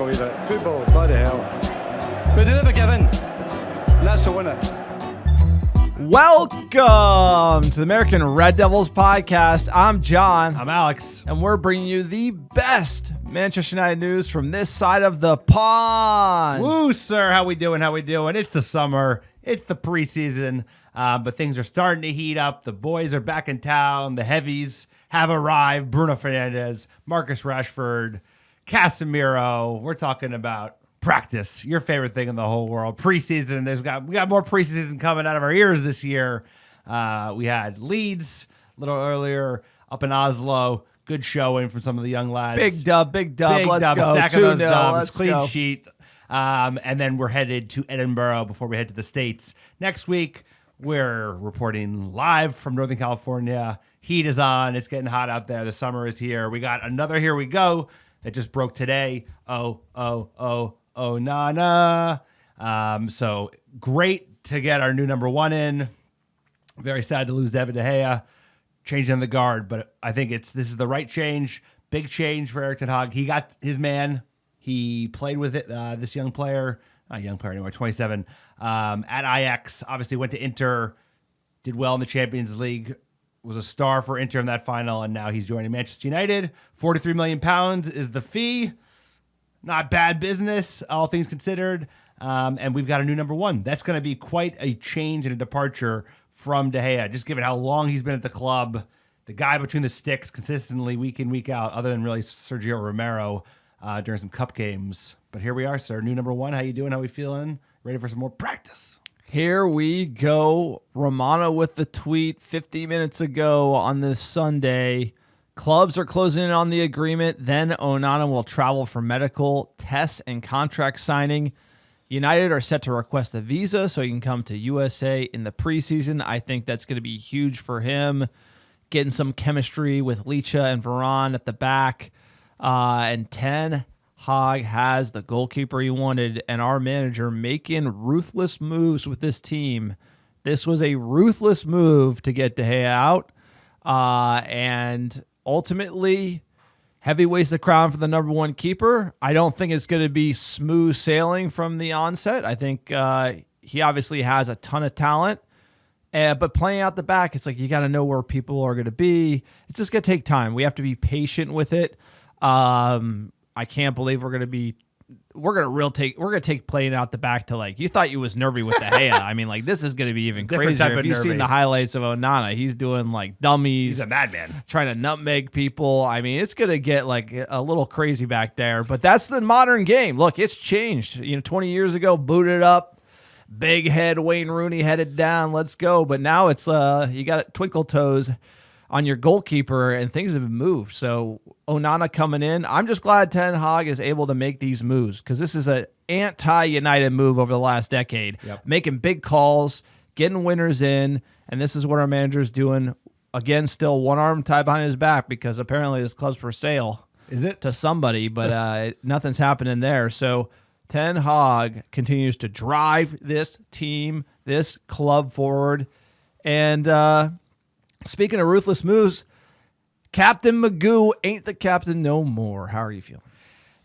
wee bit. Football, bloody hell. But they never give in. And that's the winner. Welcome to the American Red Devils podcast. I'm John. I'm Alex. And we're bringing you the best Manchester United news from this side of the pond. Woo, sir. How we doing? It's the summer. It's the preseason. But things are starting to heat up. The boys are back in town. The heavies have arrived. Bruno Fernandes, Marcus Rashford, Casemiro. We're talking about practice, your favorite thing in the whole world. Preseason. We got more preseason coming out of our ears this year. We had Leeds a little earlier up in Oslo. Good showing from some of the young lads. Big dub. Let's go. Stack of those 2-0. dubs. Let's Clean go. sheet. And then we're headed to Edinburgh before we head to the States. Next week, we're reporting live from Northern California. Heat is on. It's getting hot out there. The summer is here. We got another Here We Go that just broke today. Oh, Nana. So great to get our new number one in. Very sad to lose David De Gea. Changing the guard, but I think this is the right change. Big change for Erik ten Hag. He got his man. He played with it. This young player, not a young player anymore, 27, at Ajax. Obviously went to Inter, did well in the Champions League, was a star for Inter in that final, and now he's joining Manchester United. £43 million is the fee. Not bad business, all things considered. And we've got a new number one. That's going to be quite a change and a departure from De Gea, just given how long he's been at the club. The guy between the sticks consistently week in, week out, other than really Sergio Romero during some cup games. But here we are, sir. New number one. How you doing? How we feeling? Ready for some more practice? Here we go. Romano with the tweet 50 minutes ago on this Sunday. Clubs are closing in on the agreement. Then Onana will travel for medical tests and contract signing. United are set to request a visa so he can come to USA in the preseason. I think that's going to be huge for him. Getting some chemistry with Licha and Varane at the back. And Ten Hag has the goalkeeper he wanted, and our manager making ruthless moves with this team. This was a ruthless move to get De Gea out. And ultimately, heavyweights the crown for the number one keeper. I don't think it's going to be smooth sailing from the onset. I think he obviously has a ton of talent. But playing out the back, it's like you got to know where people are going to be. It's just going to take time. We have to be patient with it. I can't believe we're going to take playing out the back to, like, you thought you was nervy with De Gea. I mean, like, this is going to be even crazier. If you've seen the highlights of Onana, he's doing like dummies. He's a madman. Trying to nutmeg people. I mean, it's going to get like a little crazy back there, but that's the modern game. Look, it's changed. 20 years ago, booted up, big head, Wayne Rooney headed down. Let's go. But now it's, you got twinkle toes on your goalkeeper, and things have moved. So Onana coming in, I'm just glad Ten Hag is able to make these moves, because this is an anti-United move over the last decade. Yep. Making big calls, getting winners in, and this is what our manager's doing. Again, still one arm tied behind his back, because apparently this club's for sale. Is it? To somebody, but nothing's happening there. So Ten Hag continues to drive this team, this club forward. And speaking of ruthless moves, Captain Magoo ain't the captain no more. How are you feeling?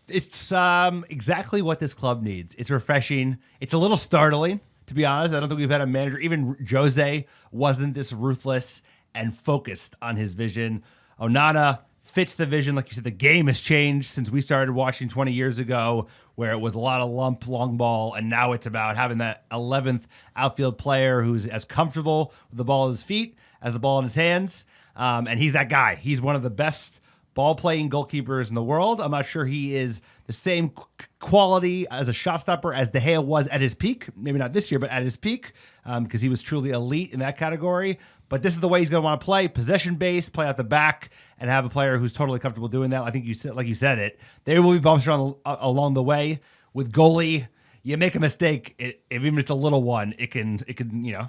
It's exactly what this club needs. It's refreshing. It's a little startling, to be honest. I don't think we've had a manager. Even Jose wasn't this ruthless and focused on his vision. Onana fits the vision. Like you said, the game has changed since we started watching 20 years ago, where it was a lot of lump, long ball, and now it's about having that 11th outfield player who's as comfortable with the ball at his feet as the ball in his hands. And he's that guy. He's one of the best ball-playing goalkeepers in the world. I'm not sure he is the same quality as a shot stopper as De Gea was at his peak. Maybe not this year, but at his peak, because he was truly elite in that category. But this is the way he's going to want to play, possession-based, play out the back, and have a player who's totally comfortable doing that. I think you said, like you said it, there will be bumps along the way. With goalie, you make a mistake, even if it's a little one, it can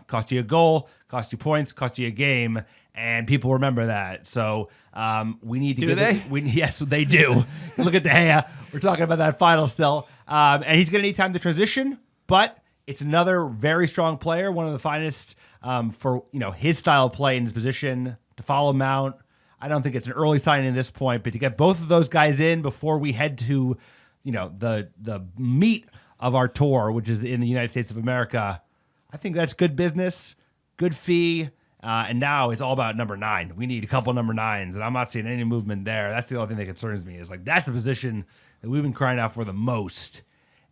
cost you a goal, cost you points, cost you a game, and people remember that. So we need to. Do they? Yes, they do. Look at De Gea. We're talking about that final still, and he's going to need time to transition. But it's another very strong player, one of the finest for his style of play in his position. To follow Mount, I don't think it's an early signing at this point, but to get both of those guys in before we head to the meat of our tour, which is in the United States of America, I think that's good business, good fee. And now it's all about number 9. We need a couple number 9s, and I'm not seeing any movement there. That's the only thing that concerns me is like that's the position that we've been crying out for the most.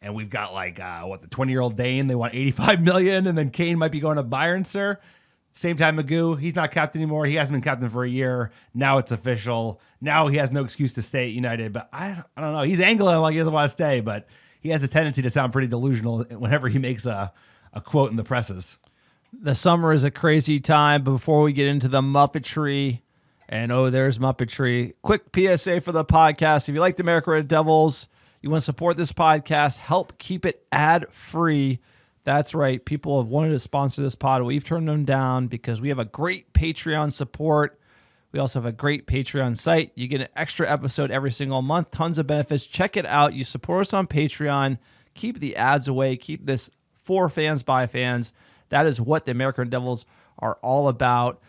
And we've got like the 20-year-old Dane. They want $85 million, and then Kane might be going to Bayern, sir. Same time, Magoo, he's not captain anymore. He hasn't been captain for a year. Now it's official. Now he has no excuse to stay at United. But I don't know. He's angling like he doesn't want to stay, but he has a tendency to sound pretty delusional whenever he makes a quote in the presses. The summer is a crazy time. But before we get into the Muppetry, and there's Muppetry, quick PSA for the podcast. If you like the America Red Devils, you want to support this podcast, help keep it ad-free. That's right. People have wanted to sponsor this pod. We've turned them down because we have a great Patreon support. We also have a great Patreon site. You get an extra episode every single month. Tons of benefits. Check it out. You support us on Patreon. Keep the ads away. Keep this for fans, by fans. That is what the American Devils are all about.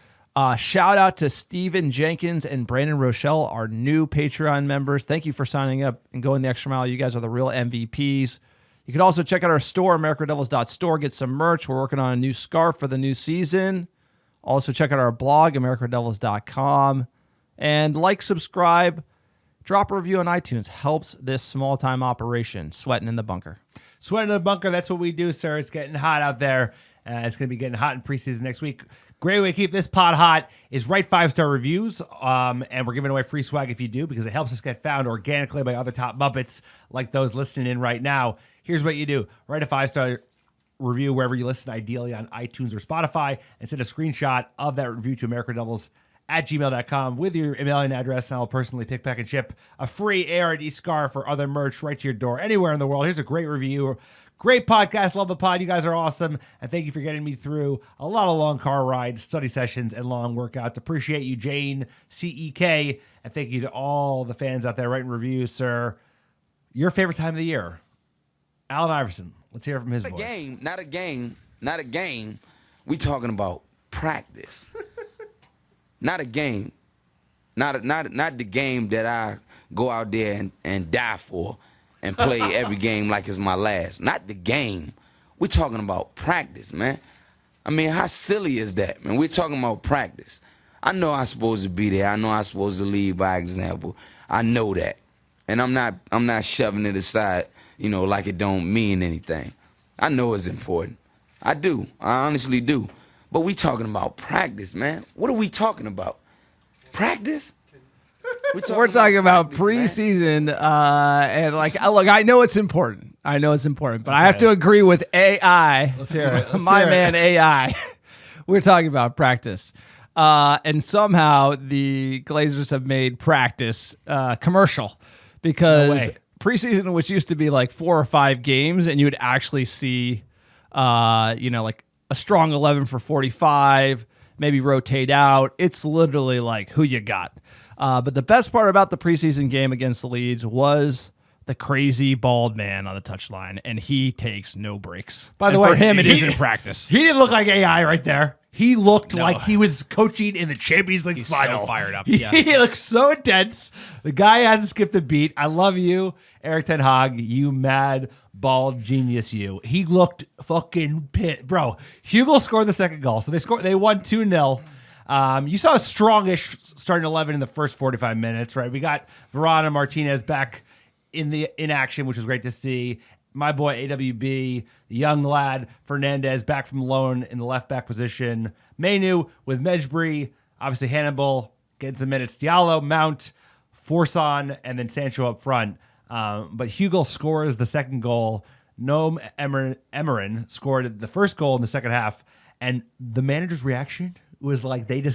Shout out to Steven Jenkins and Brandon Rochelle, our new Patreon members. Thank you for signing up and going the extra mile. You guys are the real MVPs. You can also check out our store, americadevils.store, get some merch. We're working on a new scarf for the new season. Also check out our blog, americadevils.com. And subscribe, drop a review on iTunes. Helps this small-time operation, Sweating in the Bunker. Sweating in the bunker, that's what we do, sir. It's getting hot out there. It's going to be getting hot in preseason next week. Great way to keep this pod hot is write 5-star reviews, and we're giving away free swag if you do because it helps us get found organically by other top Muppets like those listening in right now. Here's what you do. Write a 5-star review wherever you listen, ideally on iTunes or Spotify, and send a screenshot of that review to americadevils@gmail.com with your emailing address, and I'll personally pick, pack, and ship a free ARD scarf or other merch right to your door anywhere in the world. Here's a great review. Great podcast. Love the pod. You guys are awesome. And thank you for getting me through a lot of long car rides, study sessions, and long workouts. Appreciate you, Jane, CEK. And thank you to all the fans out there writing reviews, sir. Your favorite time of the year? Allen Iverson. Let's hear it from his voice. Not a game. We talking about practice. Not a game. Not the game that I go out there and die for and play every game like it's my last. Not the game. We're talking about practice, man. I mean, how silly is that, man? We're talking about practice. I know I'm supposed to be there. I know I'm supposed to lead by example. I know that. And I'm not shoving it aside, like it don't mean anything. I know it's important. I do. I honestly do. But we talking about practice, man. What are we talking about? Practice? We're talking about preseason, and look, I know it's important. But I have to agree with AI. Let's hear it. My man AI. We're talking about practice, and somehow the Glazers have made practice commercial because preseason, which used to be like 4 or 5 games, and you would actually see, like a strong 11 for 45, maybe rotate out. It's literally like who you got. But the best part about the preseason game against the Leeds was the crazy bald man on the touchline, and he takes no breaks. By the way, for him, it is in practice. He didn't look like AI right there. He looked like he was coaching in the Champions League final. So fired up. Yeah. He looks so intense. The guy hasn't skipped a beat. I love you, Eric Ten Hag. You mad bald genius. You. He looked fucking pit, bro. Hugo scored the second goal, so they won 2-0. You saw a strongish starting 11 in the first 45 minutes, right? We got Varane and Martinez back in action, which was great to see. My boy AWB, the young lad Fernandez back from loan in the left back position. Mainu with Mejbri, obviously Hannibal gets the minutes. Diallo, Mount, Forson, and then Sancho up front. But Hugo scores the second goal. Noam Emmerich scored the first goal in the second half, and the manager's reaction was like it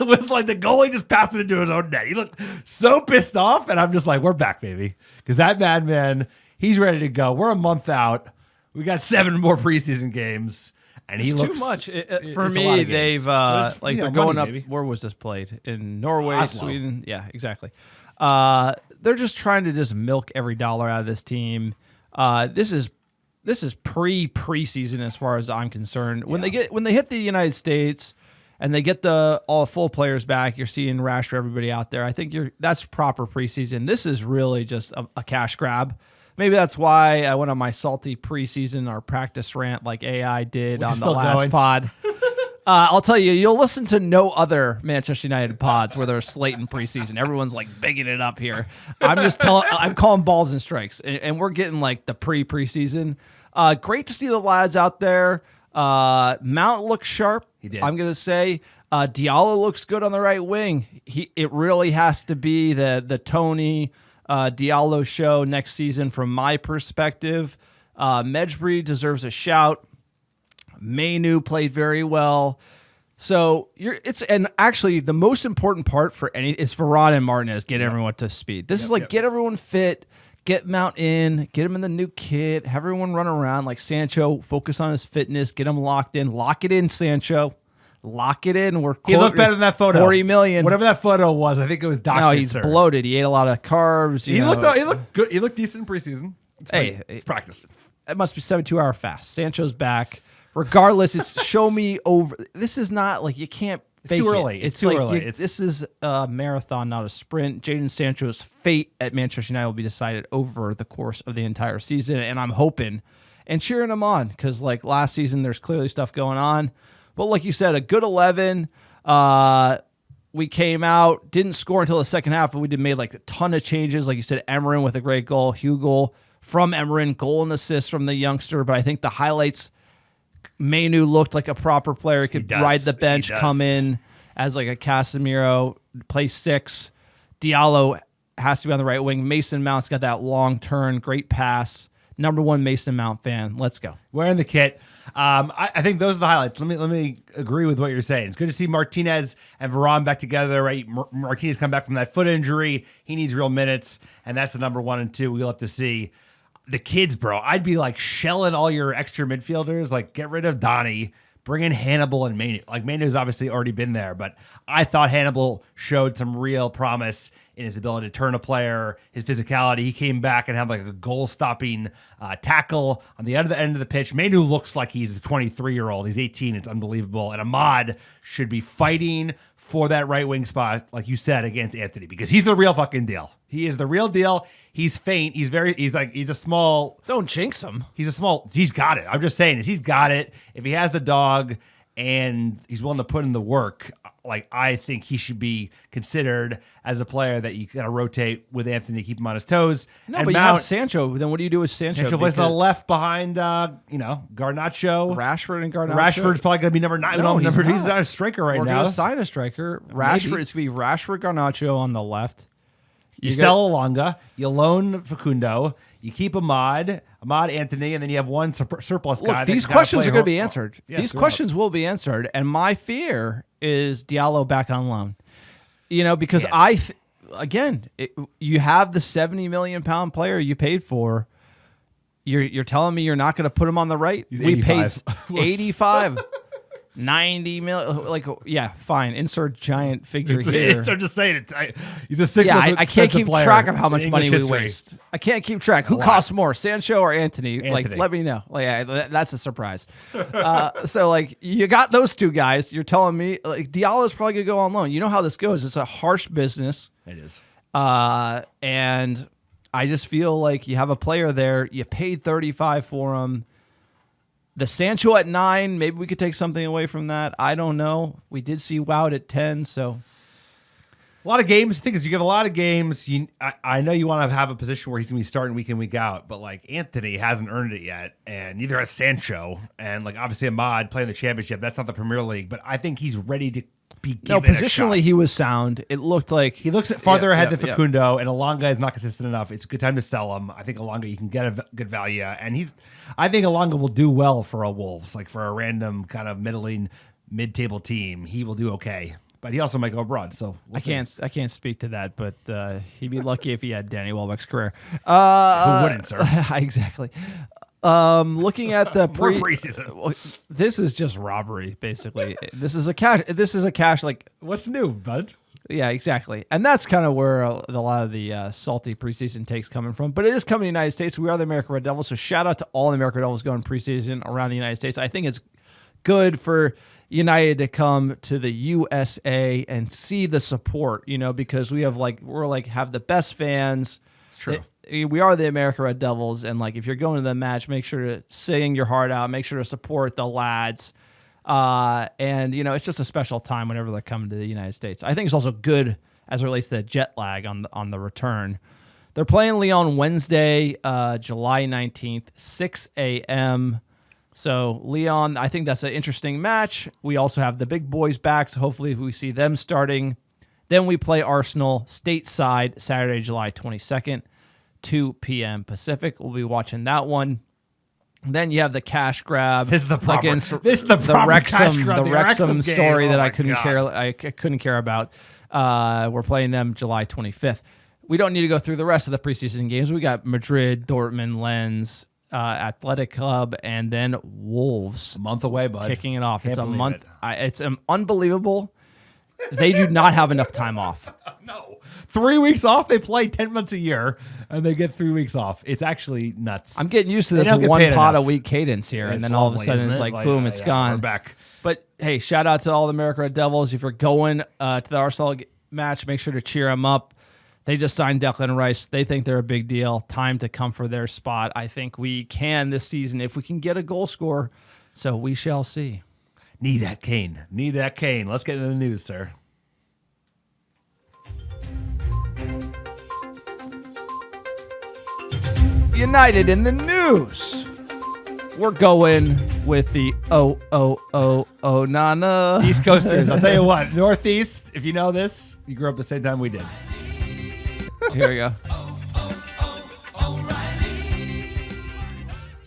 was like the goalie just passed it into his own net. He looked so pissed off, and I'm just like, we're back, baby, because that madman, he's ready to go. We're a month out. We got 7 more preseason games, and he looks too much for me. They've they're going up. Baby. Where was this played? In Norway, Oslo. Sweden. Yeah, exactly. They're just trying to just milk every dollar out of this team. This is preseason as far as I'm concerned. When they hit the United States and they get the all full players back. You're seeing Rashford, everybody out there. I think that's proper preseason. This is really just a cash grab. Maybe that's why I went on my salty preseason or practice rant like AI did on the last pod. I'll tell you, you'll listen to no other Manchester United pods where they're slating preseason. Everyone's like bigging it up here. I'm calling balls and strikes, and we're getting like the preseason. Great to see the lads out there. Mount looks sharp. He did. I'm gonna say Diallo looks good on the right wing. It really has to be the Tony Diallo show next season from my perspective. Medjbri deserves a shout. Mainu played very well. So and actually the most important part for is Varane and Martinez get everyone up to speed. This is get everyone fit, get Mount in, get him in the new kit, have everyone run around like Sancho, focus on his fitness, get him locked in. Lock it in, Sancho. Lock it in. He looked better than that photo. 40 million. Whatever that photo was, I think it was Dr. No, he's bloated. He ate a lot of carbs. He looked good. He looked decent in preseason. It's practice. It must be 72-hour fast. Sancho's back. Regardless, it's show me over. This is not like you can't fake too early. it. It's too early. This is a marathon, not a sprint. Jadon Sancho's fate at Manchester United will be decided over the course of the entire season, and I'm hoping and cheering him on because like last season, there's clearly stuff going on. But like you said, a good 11. We came out, didn't score until the second half, but we made like a ton of changes. Like you said, Emerin with a great goal, Hugo from Emerin, goal and assist from the youngster. But I think the highlights. Mainu looked like a proper player. Could ride the bench, come in as like a Casemiro, play 6. Diallo has to be on the right wing. Mason Mount's got that long turn, great pass. Number 1 Mason Mount fan. Let's go. Wearing the kit. I think those are the highlights. Let me agree with what you're saying. It's good to see Martinez and Varane back together. Right, Martinez come back from that foot injury. He needs real minutes, and that's the number 1 and 2. We'll have to see. The kids, bro, I'd be like shelling all your extra midfielders. Like, get rid of Donnie, bring in Hannibal and Mainu. Like, Mainu's obviously already been there, but I thought Hannibal showed some real promise in his ability to turn a player, his physicality. He came back and had like a goal-stopping tackle on the other end of the pitch. Mainu looks like he's a 23-year-old. He's 18. It's unbelievable. And Ahmad should be fighting for that right wing spot, like you said, against Anthony, because he's the real fucking deal. He is the real deal. He's faint. He's a small. Don't jinx him. He's got it. I'm just saying he's got it. If he has the dog and he's willing to put in the work, like I think he should be considered as a player that you gotta rotate with Anthony to keep him on his toes. No, and but Mount, you have Sancho. Then what do you do with Sancho? Sancho plays on the left behind, Garnacho. Rashford and Garnacho. Rashford's probably gonna be number 9. No, he's not a striker right now. We're gonna sign a striker. Rashford. It's gonna be Rashford, Garnacho on the left. You sell Alonga, you loan Facundo, you keep Ahmad, Anthony, and then you have one surplus guy. Look, these questions are going to be answered. These questions will be answered, and my fear is Diallo back on loan. Because you have the 70 million pound player you paid for. You're telling me you're not going to put him on the right? He's we 85. paid 85. 90 million, fine. Insert giant figure here. I'm just saying he's a 6. I can't keep track of how much money we waste. I can't keep track. Who costs more, Sancho or Anthony? Like, let me know. That's a surprise. So you got those two guys. You're telling me Diallo's probably gonna go on loan. You know how this goes. It's a harsh business. It is. And I just feel like you have a player there. You paid 35 for him. The Sancho at 9, maybe we could take something away from that. I don't know. We did see Wout at 10, so. A lot of games. The thing is, you get a lot of games. I know you want to have a position where he's going to be starting week in, week out, but Anthony hasn't earned it yet, and neither has Sancho. And obviously Ahmad playing the championship, that's not the Premier League, but I think he's ready to be given positionally he was sound. It looked like he looks farther ahead than Facundo, and Alonga is not consistent enough. It's a good time to sell him. I think Alonga you can get a good value, and I think Alonga will do well for a Wolves, for a random kind of middling mid-table team. He will do okay, but he also might go abroad. So I can't speak to that, but he'd be lucky if he had Danny Welbeck's career. Who wouldn't, sir? Exactly. Looking at the preseason, this is just robbery. Basically, this is a cash. What's new, bud? Yeah, exactly. And that's kind of where a lot of the salty preseason takes coming from. But it is coming to the United States. We are the American Red Devils, so shout out to all the American Red Devils going preseason around the United States. I think it's good for United to come to the USA and see the support, because we're have the best fans. It's true. We are the America Red Devils, and if you're going to the match, make sure to sing your heart out, make sure to support the lads. And it's just a special time whenever they're coming to the United States. I think it's also good as it relates to the jet lag on the return. They're playing Lyon Wednesday, July 19th, 6 a.m. So Lyon, I think that's an interesting match. We also have the big boys back, so hopefully we see them starting. Then we play Arsenal stateside Saturday, July 22nd, 2 p.m. Pacific. We'll be watching that one. Then you have the cash grab against the Wrexham story that I couldn't care about. We're playing them July 25th. We don't need to go through the rest of the preseason games. We got Madrid, Dortmund, Lens, Athletic Club, and then Wolves. A month away, bud. Kicking it off. It's a month. It. It's unbelievable. They do not have enough time off. No. 3 weeks off. They play 10 months a year, and they get 3 weeks off. It's actually nuts. I'm getting used to this one pot a week cadence here, and then all of a sudden it's boom, it's gone. We're back. But hey, shout out to all the America Red Devils. If you're going to the Arsenal match, make sure to cheer them up. They just signed Declan Rice. They think they're a big deal. Time to come for their spot. I think we can this season if we can get a goal scorer. So we shall see. Need that Kane. Let's get into the news, sir. United in the news. We're going with the Nana. East Coasters. I'll tell you what. Northeast, if you know this, you grew up the same time we did. Here we go.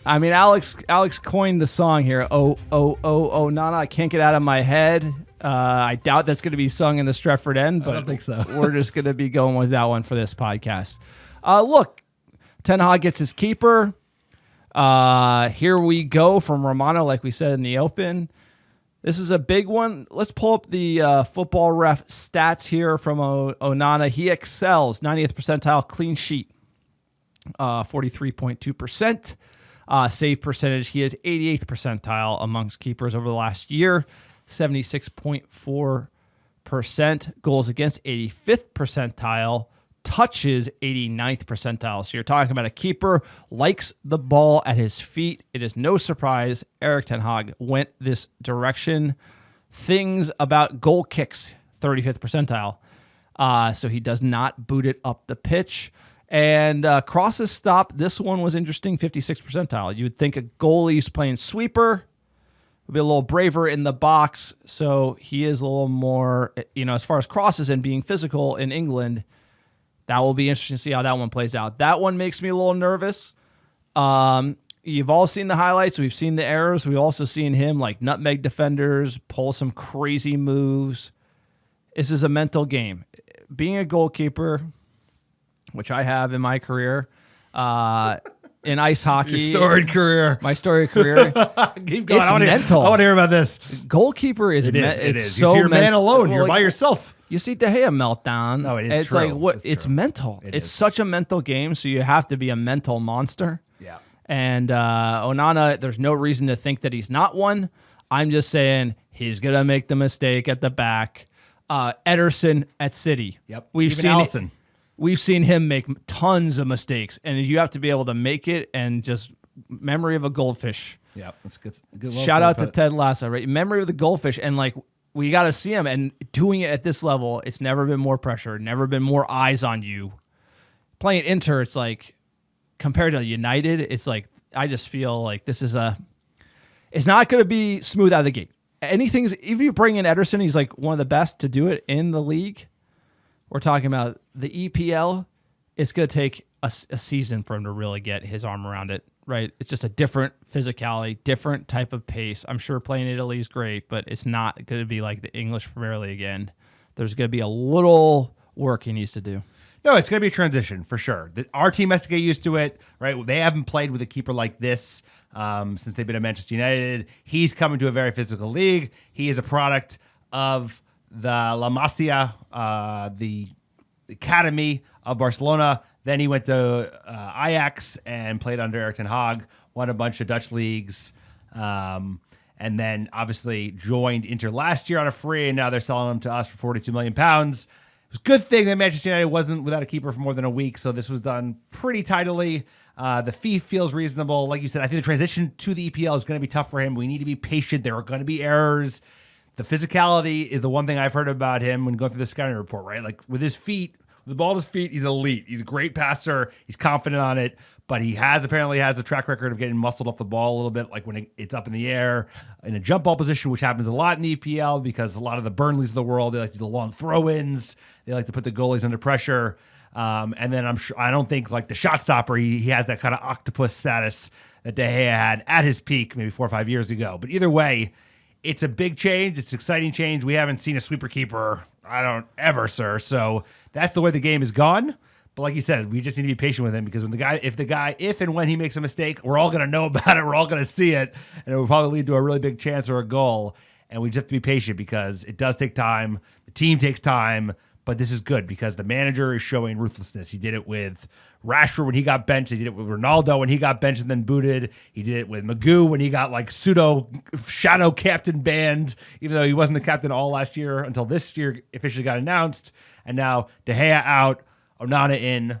I mean, Alex coined the song here. Nana. I can't get out of my head. I doubt that's going to be sung in the Stretford End, but I don't think so. We're just going to be going with that one for this podcast. Look, Ten Hag gets his keeper. Here we go from Romano, like we said in the open. This is a big one. Let's pull up the football ref stats here from Onana. He excels, 90th percentile clean sheet, 43.2%. Save percentage, he is 88th percentile amongst keepers over the last year, 76.4%. Goals against, 85th percentile. Touches, 89th percentile. So you're talking about a keeper likes the ball at his feet. It is no surprise Erik ten Hag went this direction. Things about goal kicks, 35th percentile. So he does not boot it up the pitch. And crosses stop. This one was interesting, 56th percentile. You would think a goalie's playing sweeper would be a little braver in the box. So he is a little more, as far as crosses and being physical in England. That will be interesting to see how that one plays out. That one makes me a little nervous. You've all seen the highlights. We've seen the errors. We've also seen him nutmeg defenders, pull some crazy moves. This is a mental game. Being a goalkeeper, which I have in my career, in ice hockey. Your storied career. My storied career. Keep going. It's mental. I want to hear about this. Goalkeeper is It is. So you're man alone. You're by yourself. You see De Gea meltdown. No, it is it's true. It's mental. It's is. such a mental game, so you have to be a mental monster. Yeah. And Onana, there's no reason to think that he's not one. I'm just saying he's going to make the mistake at the back. Ederson at City. Yep. We've Even seen Alisson. We've seen him make tons of mistakes, and you have to be able to make it and just memory of a goldfish. Yeah, that's good. Shout out to Ted Lasso, right? Memory of the goldfish, and we got to see him and doing it at this level. It's never been more pressure, never been more eyes on you. Playing Inter, it's compared to United, it's I just feel like this is it's not going to be smooth out of the gate. Even if you bring in Ederson, he's one of the best to do it in the league. We're talking about the EPL. It's going to take a season for him to really get his arm around it, right? It's just a different physicality, different type of pace. I'm sure playing Italy is great, but it's not going to be like the English Premier League again. There's going to be a little work he needs to do. No, it's going to be a transition for sure. Our team has to get used to it, right? They haven't played with a keeper like this since they've been at Manchester United. He's coming to a very physical league. He is a product of the La Masia, the academy of Barcelona. Then he went to Ajax and played under Erik ten Hag, won a bunch of Dutch leagues. And and then obviously joined Inter last year on a free, and now they're selling him to us for 42 million pounds. It was a good thing that Manchester United wasn't without a keeper for more than a week, so this was done pretty tidily. The fee feels reasonable. Like you said, I think the transition to the EPL is going to be tough for him. We need to be patient. There are going to be errors. The physicality is the one thing I've heard about him when going through the scouting report, right? Like with his feet, with the ball at his feet, he's elite. He's a great passer. He's confident on it, but he apparently has a track record of getting muscled off the ball a little bit, like when it's up in the air in a jump ball position, which happens a lot in the EPL because a lot of the Burnleys of the world, they like to do the long throw-ins. They like to put the goalies under pressure. And then I don't think like the shot stopper, he has that kind of octopus status that De Gea had at his peak maybe 4 or 5 years ago. But either way, it's a big change. It's an exciting change. We haven't seen a sweeper keeper, I don't ever, sir. So that's the way the game is gone. But like you said, we just need to be patient with him because if and when he makes a mistake, we're all going to know about it. We're all going to see it. And it will probably lead to a really big chance or a goal. And we just have to be patient because it does take time. The team takes time. But this is good because the manager is showing ruthlessness. He did it with Rashford when he got benched. He did it with Ronaldo when he got benched and then booted. He did it with Magoo when he got like pseudo shadow captain banned, even though he wasn't the captain all last year until this year officially got announced. And now De Gea out, Onana in.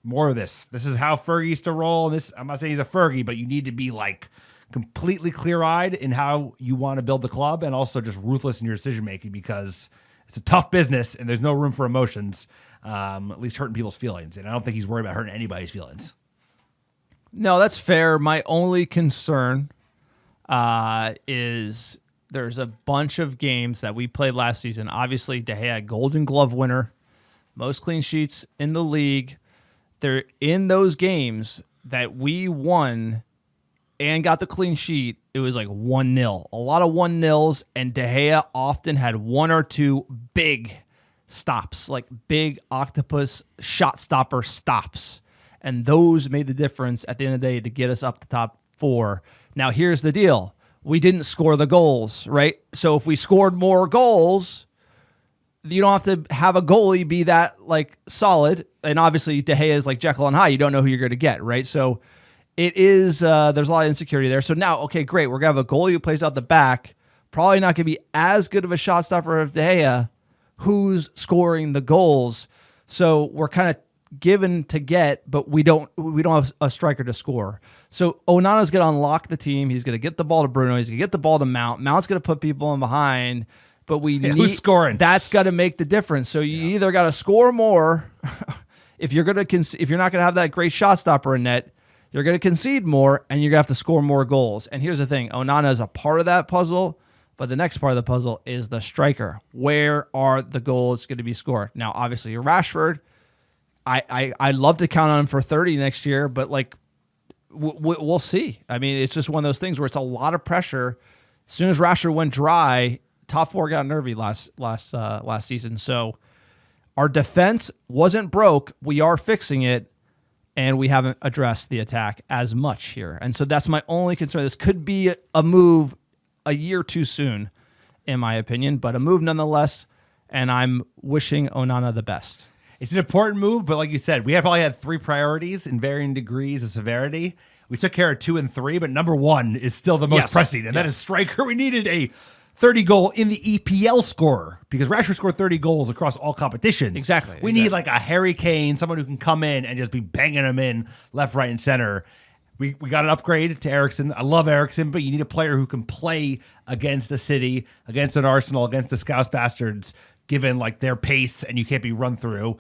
More of this. This is how Fergie used to roll. I'm not saying he's a Fergie, but you need to be like completely clear-eyed in how you want to build the club and also just ruthless in your decision-making because it's a tough business, and there's no room for emotions, at least hurting people's feelings. And I don't think he's worried about hurting anybody's feelings. No, that's fair. My only concern is there's a bunch of games that we played last season. Obviously, De Gea, Golden Glove winner, most clean sheets in the league. They're in those games that we won and got the clean sheet, it was like 1-0. A lot of 1-0s, and De Gea often had one or two big stops, like big octopus shot stopper stops. And those made the difference at the end of the day to get us up to top 4. Now, here's the deal. We didn't score the goals, right? So if we scored more goals, you don't have to have a goalie be that like solid. And obviously, De Gea is like Jekyll and Hyde. You don't know who you're going to get, right? So it is, there's a lot of insecurity there. So now, okay, great. We're going to have a goalie who plays out the back. Probably not going to be as good of a shot stopper of De Gea, who's scoring the goals. So we're kind of given to get, but we don't have a striker to score. So Onana's going to unlock the team. He's going to get the ball to Bruno. He's going to get the ball to Mount. Mount's going to put people in behind. But we need who's scoring. That's got to make the difference. So you either got to score more if you're not going to have that great shot stopper in net. You're going to concede more, and you're going to have to score more goals. And here's the thing. Onana is a part of that puzzle, but the next part of the puzzle is the striker. Where are the goals going to be scored? Now, obviously, you're Rashford. I'd love to count on him for 30 next year, but like we'll see. I mean, it's just one of those things where it's a lot of pressure. As soon as Rashford went dry, top 4 got nervy last season. So our defense wasn't broke. We are fixing it. And we haven't addressed the attack as much here. And so that's my only concern. This could be a move a year too soon, in my opinion, but a move nonetheless, and I'm wishing Onana the best. It's an important move, but like you said, we probably had 3 priorities in varying degrees of severity. We took care of 2 and 3, but number 1 is still the most pressing, and that is striker. We needed a 30-goal in the EPL scorer because Rashford scored 30 goals across all competitions. Exactly. We need like a Harry Kane, someone who can come in and just be banging them in left, right, and center. We got an upgrade to Eriksen. I love Eriksen, but you need a player who can play against the City, against an Arsenal, against the Scouse Bastards, given like their pace, and you can't be run through.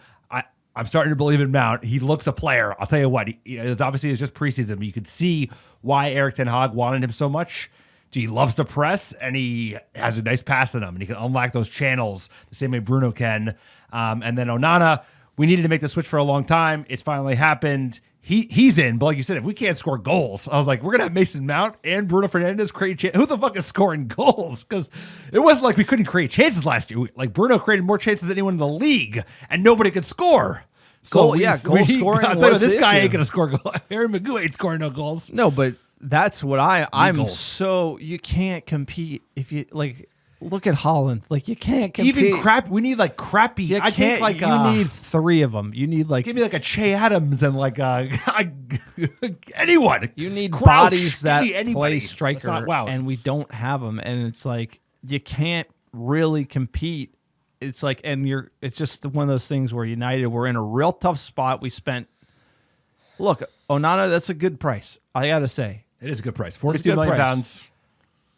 I'm starting to believe in Mount. He looks a player. I'll tell you what. It's just preseason, but you could see why Erik ten Hag wanted him so much. He loves to press, and he has a nice pass in him, and he can unlock those channels the same way Bruno can. And then Onana, we needed to make the switch for a long time. It's finally happened. He's in, but like you said, if we can't score goals, I was like, we're going to have Mason Mount and Bruno Fernandes create chances. Who the fuck is scoring goals? Because it wasn't like we couldn't create chances last year. Like, Bruno created more chances than anyone in the league, and nobody could score. Goal scoring. I thought this guy ain't going to score goals. Harry Magoo ain't scoring no goals. No, but that's what I'm so, you can't compete if you like look at Holland. Like you can't compete. Even crap. We need like crappy. You I think can't. like You need 3 of them. You need like give me like a Che Adams and like anyone. you need Crouch. bodies that Give me anybody. play That's striker, not- wow. and we don't have them. And it's like you can't really compete. It's like, and it's just one of those things where United, we're in a real tough spot. Look, Onana, that's a good price. I got to say. It is a good price. It's a £42 good million price. pounds.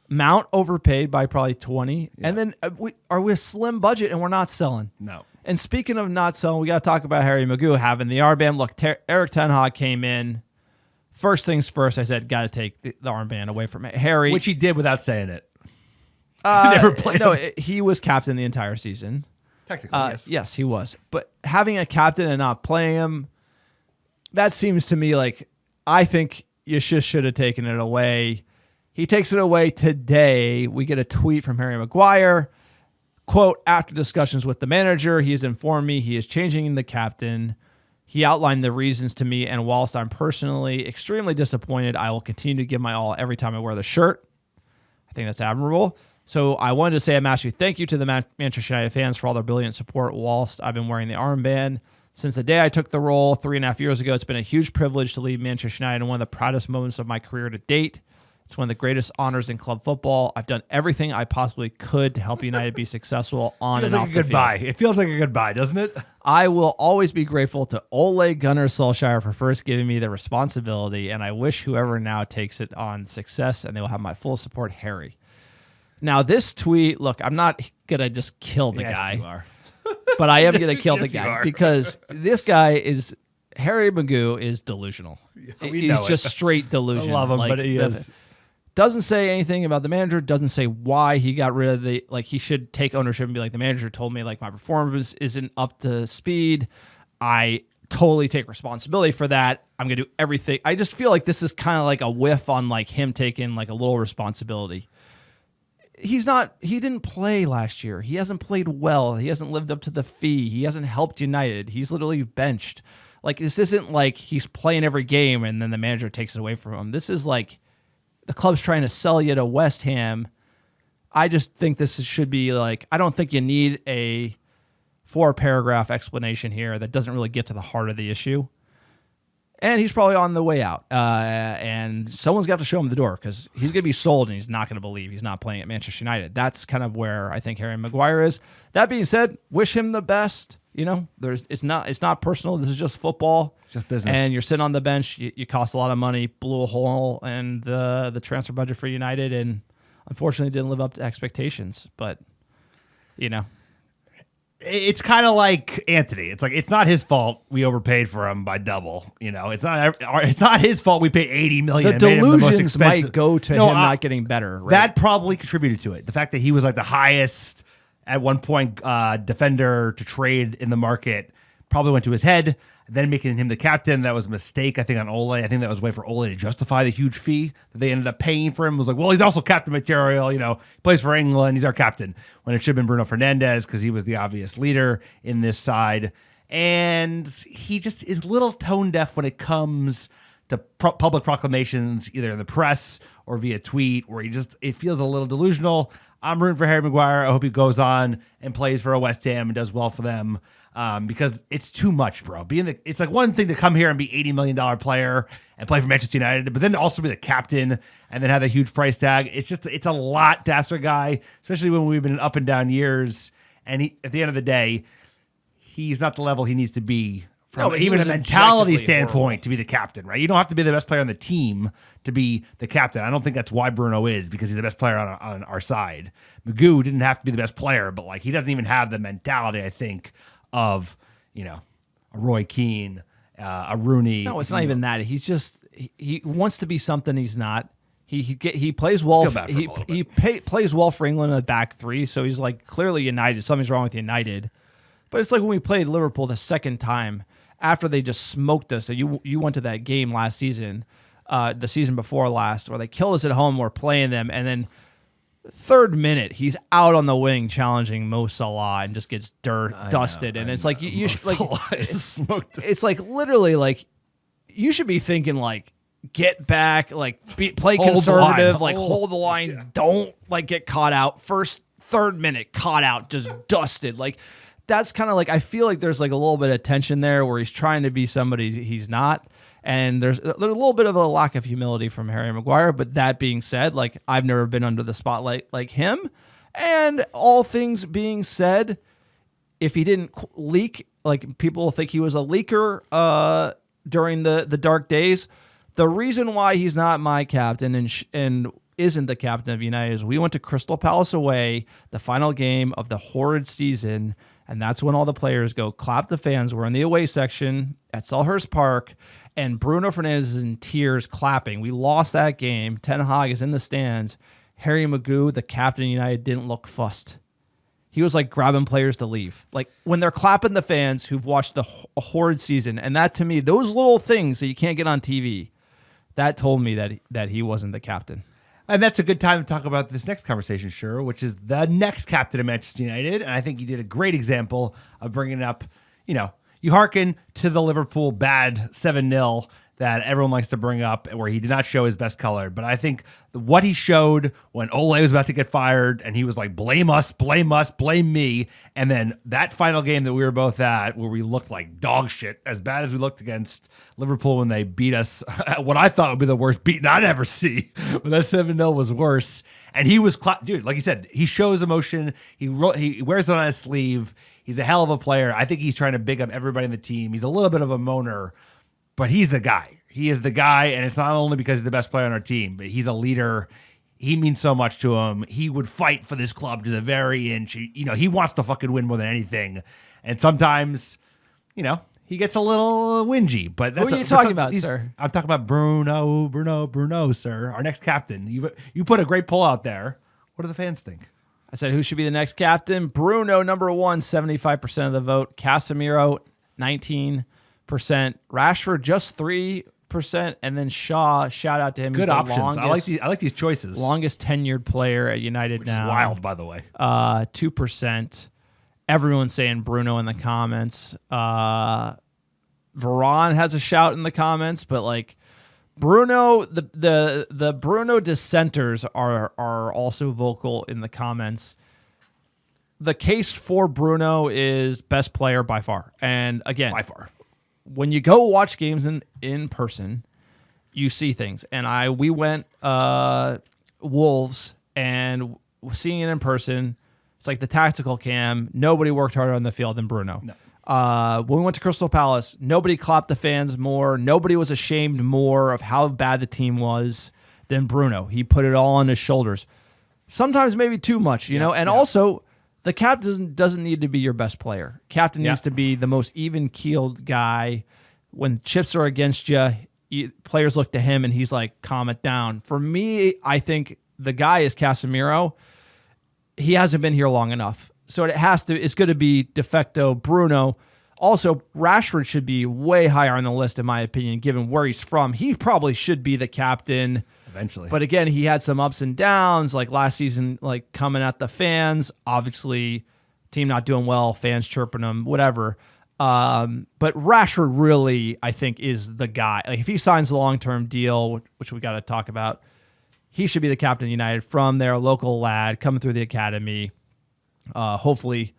Mount overpaid by probably 20. And then we a slim budget and we're not selling. No. And speaking of not selling, we got to talk about Harry Maguire having the armband. Look, Eric Ten Hag came in. First things first, I said, got to take the armband away from Harry. Which he did without saying it. Never played No, him. he was captain the entire season. Technically, yes. Yes, he was. But having a captain and not playing him, that seems to me like I think you should have taken it away. He takes it away today. We get a tweet from Harry Maguire. Quote, after discussions with the manager, he has informed me he is changing the captain. He outlined the reasons to me, and whilst I'm personally extremely disappointed, I will continue to give my all every time I wear the shirt. I think that's admirable. So I wanted to say a massive thank you to the Manchester United fans for all their brilliant support whilst I've been wearing the armband. Since the day I took the role 3.5 years ago, it's been a huge privilege to lead Manchester United and one of the proudest moments of my career to date. It's one of the greatest honors in club football. I've done everything I possibly could to help United be successful on Feels and like off a the goodbye. field. It feels like a goodbye, doesn't it? I will always be grateful to Ole Gunnar Solskjaer for first giving me the responsibility, and I wish whoever now takes it on success, and they will have my full support, Harry. Now, this tweet, look, I'm not going to just kill the guy, you are. but I am going to kill the Yes, you guy are. because this guy is, Harry Maguire is delusional. we He's know it. just straight delusion. I love him, but he is. Doesn't say anything about the manager, doesn't say why he got rid of he should take ownership and be like, the manager told me like my performance isn't up to speed. I totally take responsibility for that. I'm going to do everything. I just feel like this is kind of like a whiff on like him taking like a little responsibility. He didn't play last year. He hasn't played well. He hasn't lived up to the fee. He hasn't helped United. He's literally benched. Like, this isn't like he's playing every game and then the manager takes it away from him. This is like the club's trying to sell you to West Ham. I just think this should be like, I don't think you need a 4-paragraph explanation here that doesn't really get to the heart of the issue. And he's probably on the way out. And someone's got to show him the door because he's going to be sold and he's not going to believe he's not playing at Manchester United. That's kind of where I think Harry Maguire is. That being said, wish him the best. You know, it's not personal. This is just football. Just business. And you're sitting on the bench. You cost a lot of money, blew a hole in the transfer budget for United, and unfortunately didn't live up to expectations. But, you know. It's kind of like Anthony. It's like it's not his fault we overpaid for him by double. You know, it's not his fault we paid $80 million. The and made him the most delusions expensive. might go to him not getting better. Right? That probably contributed to it. The fact that he was like the highest at one point defender to trade in the market probably went to his head. Then making him the captain, that was a mistake, I think, on Ole. I think that was a way for Ole to justify the huge fee that they ended up paying for him. It was like, well, he's also captain material. You know, he plays for England. He's our captain. When it should have been Bruno Fernandes because he was the obvious leader in this side. And he just is a little tone deaf when it comes to public proclamations, either in the press or via tweet, where it feels a little delusional. I'm rooting for Harry Maguire. I hope he goes on and plays for a West Ham and does well for them. Because it's too much, bro. It's like one thing to come here and be $80 million player and play for Manchester United, but then also be the captain and then have a huge price tag. It's a lot to ask a guy, especially when we've been in up and down years. And at the end of the day, he's not the level he needs to be from even a mentality standpoint to be the captain, right? You don't have to be the best player on the team to be the captain. I don't think that's why Bruno is, because he's the best player on our side. Magoo didn't have to be the best player, but like he doesn't even have the mentality, I think, of, you know, a Roy Keane, a Rooney. No, it's not even that. He's just he wants to be something he's not. He plays well. He plays well for England in the back three, so he's like clearly United. Something's wrong with United. But it's like when we played Liverpool the second time after they just smoked us. So you went to that game last season, the season before last, where they killed us at home. We're playing them, and then third minute, he's out on the wing challenging Mo Salah and just gets dusted. And it's like you should like it's like literally like you should be thinking like get back, like play conservative, like hold the line, don't like get caught out. First third minute, caught out, just dusted. Like, that's kind of like, I feel like there's like a little bit of tension there where he's trying to be somebody he's not. And there's a little bit of a lack of humility from Harry Maguire. But that being said, like, I've never been under the spotlight like him. And all things being said, if he didn't leak, like, people think he was a leaker during the dark days. The reason why he's not my captain and isn't the captain of United is we went to Crystal Palace away, the final game of the horrid season, and that's when all the players go clap the fans. We're in the away section at Selhurst Park, and Bruno Fernandes is in tears clapping. We lost that game. Ten Hag is in the stands. Harry Maguire, the captain of United, didn't look fussed. He was like grabbing players to leave. Like when they're clapping the fans who've watched a horrid season, and that to me, those little things that you can't get on TV, that told me that he wasn't the captain. And that's a good time to talk about this next conversation, sure, which is the next captain of Manchester United. And I think you did a great example of bringing up, you hearken to the Liverpool bad 7-0 that everyone likes to bring up, where he did not show his best color. But I think what he showed when Ole was about to get fired and he was like, blame us, blame me. And then that final game that we were both at, where we looked like dog shit, as bad as we looked against Liverpool when they beat us, what I thought would be the worst beating I'd ever see. But that 7-0 was worse. And he was, dude, like you said, he shows emotion. He wears it on his sleeve. He's a hell of a player. I think he's trying to big up everybody in the team. He's a little bit of a moaner, but he's the guy. He is the guy, and it's not only because he's the best player on our team, but he's a leader. He means so much to him. He would fight for this club to the very end. He wants to fucking win more than anything. And sometimes, he gets a little whingy. But that's who are you talking about, sir? I'm talking about Bruno, sir, our next captain. You put a great poll out there. What do the fans think? I said, who should be the next captain? Bruno, number 1, 75% of the vote. Casemiro, 19%. Rashford, just 3%. And then Shaw, shout out to him. Good options. I like these choices. Longest tenured player at United Which now. is wild, by the way. 2%. Everyone's saying Bruno in the comments. Varane has a shout in the comments, but like Bruno, the Bruno dissenters are also vocal in the comments. The case for Bruno is best player by far. And again, by far, when you go watch games in person, you see things. And we went Wolves, and seeing it in person, it's like the tactical cam. Nobody worked harder on the field than Bruno. No. When we went to Crystal Palace, nobody clapped the fans more. Nobody was ashamed more of how bad the team was than Bruno. He put it all on his shoulders. Sometimes maybe too much, you know. And also, the captain doesn't need to be your best player. Captain needs to be the most even-keeled guy. When chips are against you, players look to him, and he's like, calm it down. For me, I think the guy is Casemiro. He hasn't been here long enough. So it's going to be de facto Bruno. Also, Rashford should be way higher on the list, in my opinion, given where he's from. He probably should be the captain eventually. But again, he had some ups and downs, like last season, like coming at the fans. Obviously, team not doing well, fans chirping him, whatever. But Rashford really, I think, is the guy. Like if he signs a long-term deal, which we got to talk about, he should be the captain of United from their local lad coming through the academy. Hopefully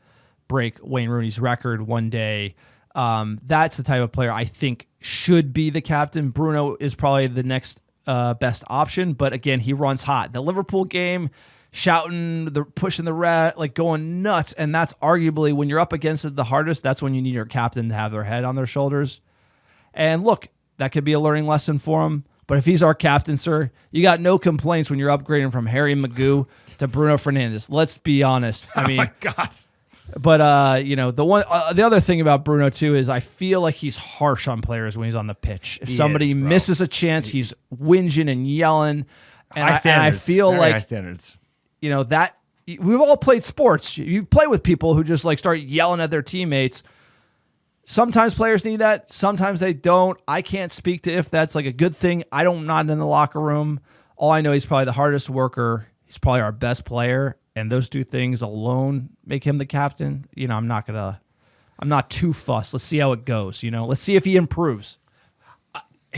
break Wayne Rooney's record one day. That's the type of player I think should be the captain. Bruno is probably the next best option, but again, he runs hot. The Liverpool game, shouting, pushing the red, like going nuts, and that's arguably when you're up against it the hardest. That's when you need your captain to have their head on their shoulders. And look, that could be a learning lesson for him. But if he's our captain, sir, you got no complaints when you're upgrading from Harry Maguire to Bruno Fernandes. Let's be honest. I mean, oh my God. But the other thing about Bruno too is I feel like he's harsh on players when he's on the pitch. If somebody misses a chance, he's whinging and yelling. And I feel very like high standards. You know that we've all played sports. You play with people who just like start yelling at their teammates. Sometimes players need that. Sometimes they don't. I can't speak to if that's like a good thing. I'm not in the locker room. All I know, he's probably the hardest worker. He's probably our best player. And those two things alone make him the captain. You know, I'm not too fussed. Let's see how it goes. You know, let's see if he improves.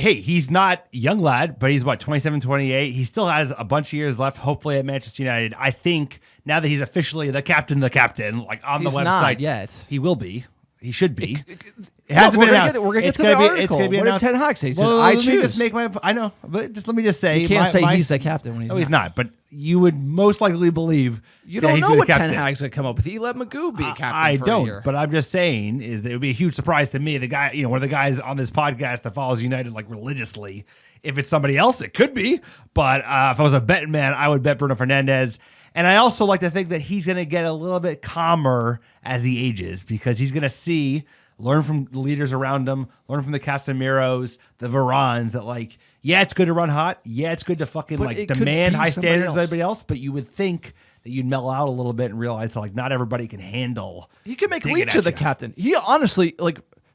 hey, he's not a young lad, but he's 27, 28. He still has a bunch of years left, hopefully at Manchester United. I think now that he's officially the captain, like on He's the website. not yet. He will be. He should be. It No, hasn't we're been gonna announced. get- we're gonna get It's to the gonna be- article. It's going to be What did announced. Ten Hag say? He says, Well, "I let me choose." just make my. I know, but just let me just say. You can't say my- he's the captain when he's No, not. he's not. But you would most likely believe You that don't he's know the what Ten captain. Hag's gonna come up with. He let Magoo be captain. I for a don't, year. but I'm just saying is that it would be a huge surprise to me. The guy, one of the guys on this podcast that follows United like religiously. If it's somebody else, it could be. But if I was a betting man, I would bet Bruno Fernandes. And I also like to think that he's going to get a little bit calmer as he ages because he's going to learn from the leaders around him, learn from the Casemiros, the Varans that it's good to run hot. Yeah, it's good to fucking But it could demand be high somebody standards of else. everybody else. But you would think that you'd mellow out a little bit and realize that not everybody can handle. He could make digging Leach at the you. captain. He honestly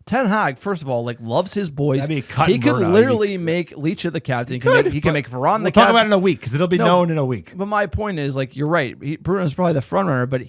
Ten Hag, first of all, loves his boys. That'd be cutting He could Bruno. literally make Leach the captain. He can make Varane the We'll talk captain. about it in a week because it'll be No, known in a week. But my point is, you're right. Bruno's probably the front runner, but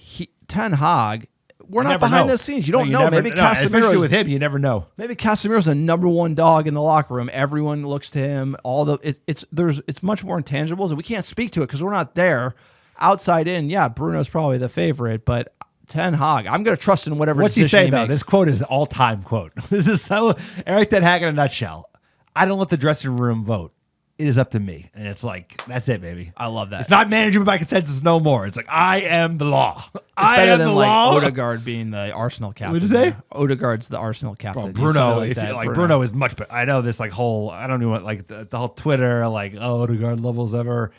Ten Hag, we're not never behind know. the scenes. You don't No, know. never- Maybe no, especially Casemiro's with him, you never know. Maybe Casemiro's the number one dog in the locker room. Everyone looks to him. It's much more intangibles, and we can't speak to it because we're not there. Outside in, yeah, Bruno's probably the favorite, but Ten Hag, I'm going to trust in whatever What's he decision say he though? makes. This quote is all-time quote. This is so Eric Ten Hag in a nutshell. I don't let the dressing room vote. It is up to me, and it's that's it, baby. I love that. It's not management by consensus no more. It's I am the law. It's I better am than the law. Odegaard being the Arsenal captain. What'd you say? Odegaard's the Arsenal captain. Bro, You Bruno, said it if that, you, Bruno is much better. I know this whole. I don't know what the whole Twitter Odegaard levels ever.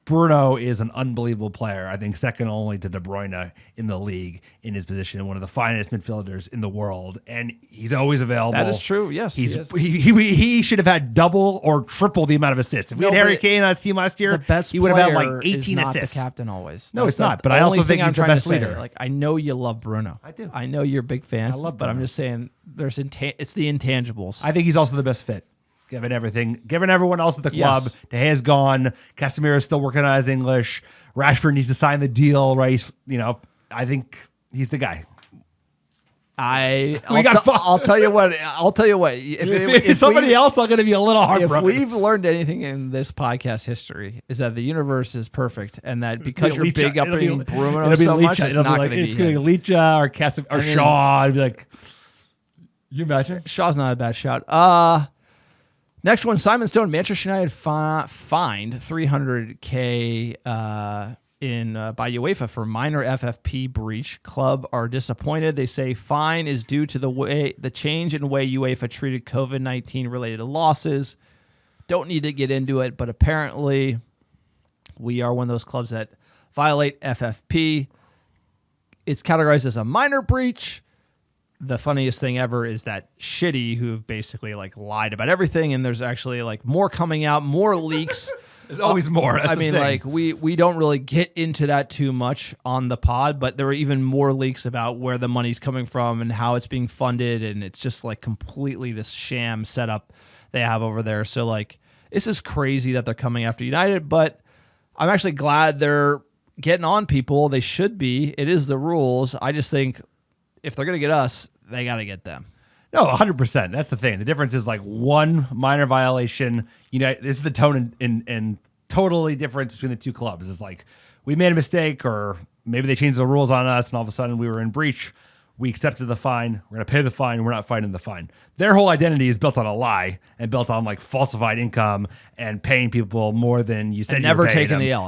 Bruno is an unbelievable player. I think second only to De Bruyne in the league in his position, and one of the finest midfielders in the world. And he's always available. That is true. Yes, he is. he should have had double or triple the amount of assists. If we had No, Harry but Kane on his team last year, The best he would have player had 18 is not assists. the captain always. No, That's it's not, the but I only also think thing I'm he's the trying to best say. leader. I know you love Bruno. I do. I know you're a big fan. I love but I'm Bruno. just saying it's the intangibles. I think he's also the best fit. Given everyone else at the club, Yes. De Gea's gone. Casemiro's still working on his English. Rashford needs to sign the deal, right? I think he's the guy. I'll tell you what. If somebody else, I'm going to be a little If heartbroken. we've learned anything in this podcast history, is that the universe is perfect, and that because you're big up in Bruno so much, it's not going to be It's going to him. be Licha or Casim or And then- Shaw. I'd be like, you imagine? Shaw's not a bad shout. Next one, Simon Stone. Manchester United fined $300K by UEFA for minor FFP breach. Club are disappointed. They say fine is due to the change in way UEFA treated COVID-19 related losses. Don't need to get into it, but apparently we are one of those clubs that violate FFP. It's categorized as a minor breach. The funniest thing ever is that Shitty, who basically lied about everything, and there's actually more coming out, more leaks. There's always more. That's I the mean, thing. we don't really get into that too much on the pod, but there were even more leaks about where the money's coming from and how it's being funded, and it's just completely this sham setup they have over there. So this is crazy that they're coming after United, but I'm actually glad they're getting on people. They should be. It is the rules. I just think if they're gonna get us, they got to get them. No, 100%. That's the thing. The difference is one minor violation. This is the tone and totally difference between the two clubs. It's we made a mistake, or maybe they changed the rules on us, and all of a sudden we were in breach. We accepted the fine. We're going to pay the fine. We're not fighting the fine. Their whole identity is built on a lie and built on falsified income and paying people more than you said. And you never were paying taking them. the L.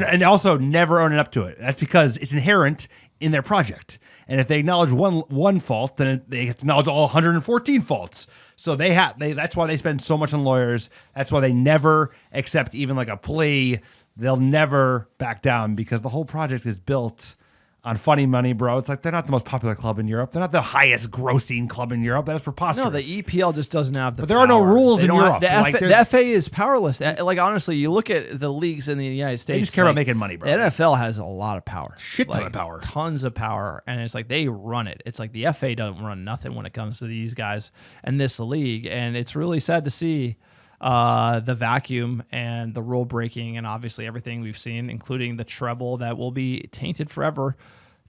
And also never owning up to it. That's because it's inherent in their project. And if they acknowledge one fault, then they have to acknowledge all 114 faults. So that's why they spend so much on lawyers. That's why they never accept even a plea. They'll never back down because the whole project is built on funny money, bro. It's they're not the most popular club in Europe. They're not the highest grossing club in Europe. That's preposterous. No, the EPL just doesn't have the But there are no power. rules They in don't Europe. have- the FA is powerless. Honestly, you look at the leagues in the United States. They just care about making money, bro. The NFL has a lot of power. Shit ton of power. Tons of power. And it's they run it. It's the FA doesn't run nothing when it comes to these guys and this league. And it's really sad to see the vacuum and the rule breaking and obviously everything we've seen, including the treble that will be tainted forever.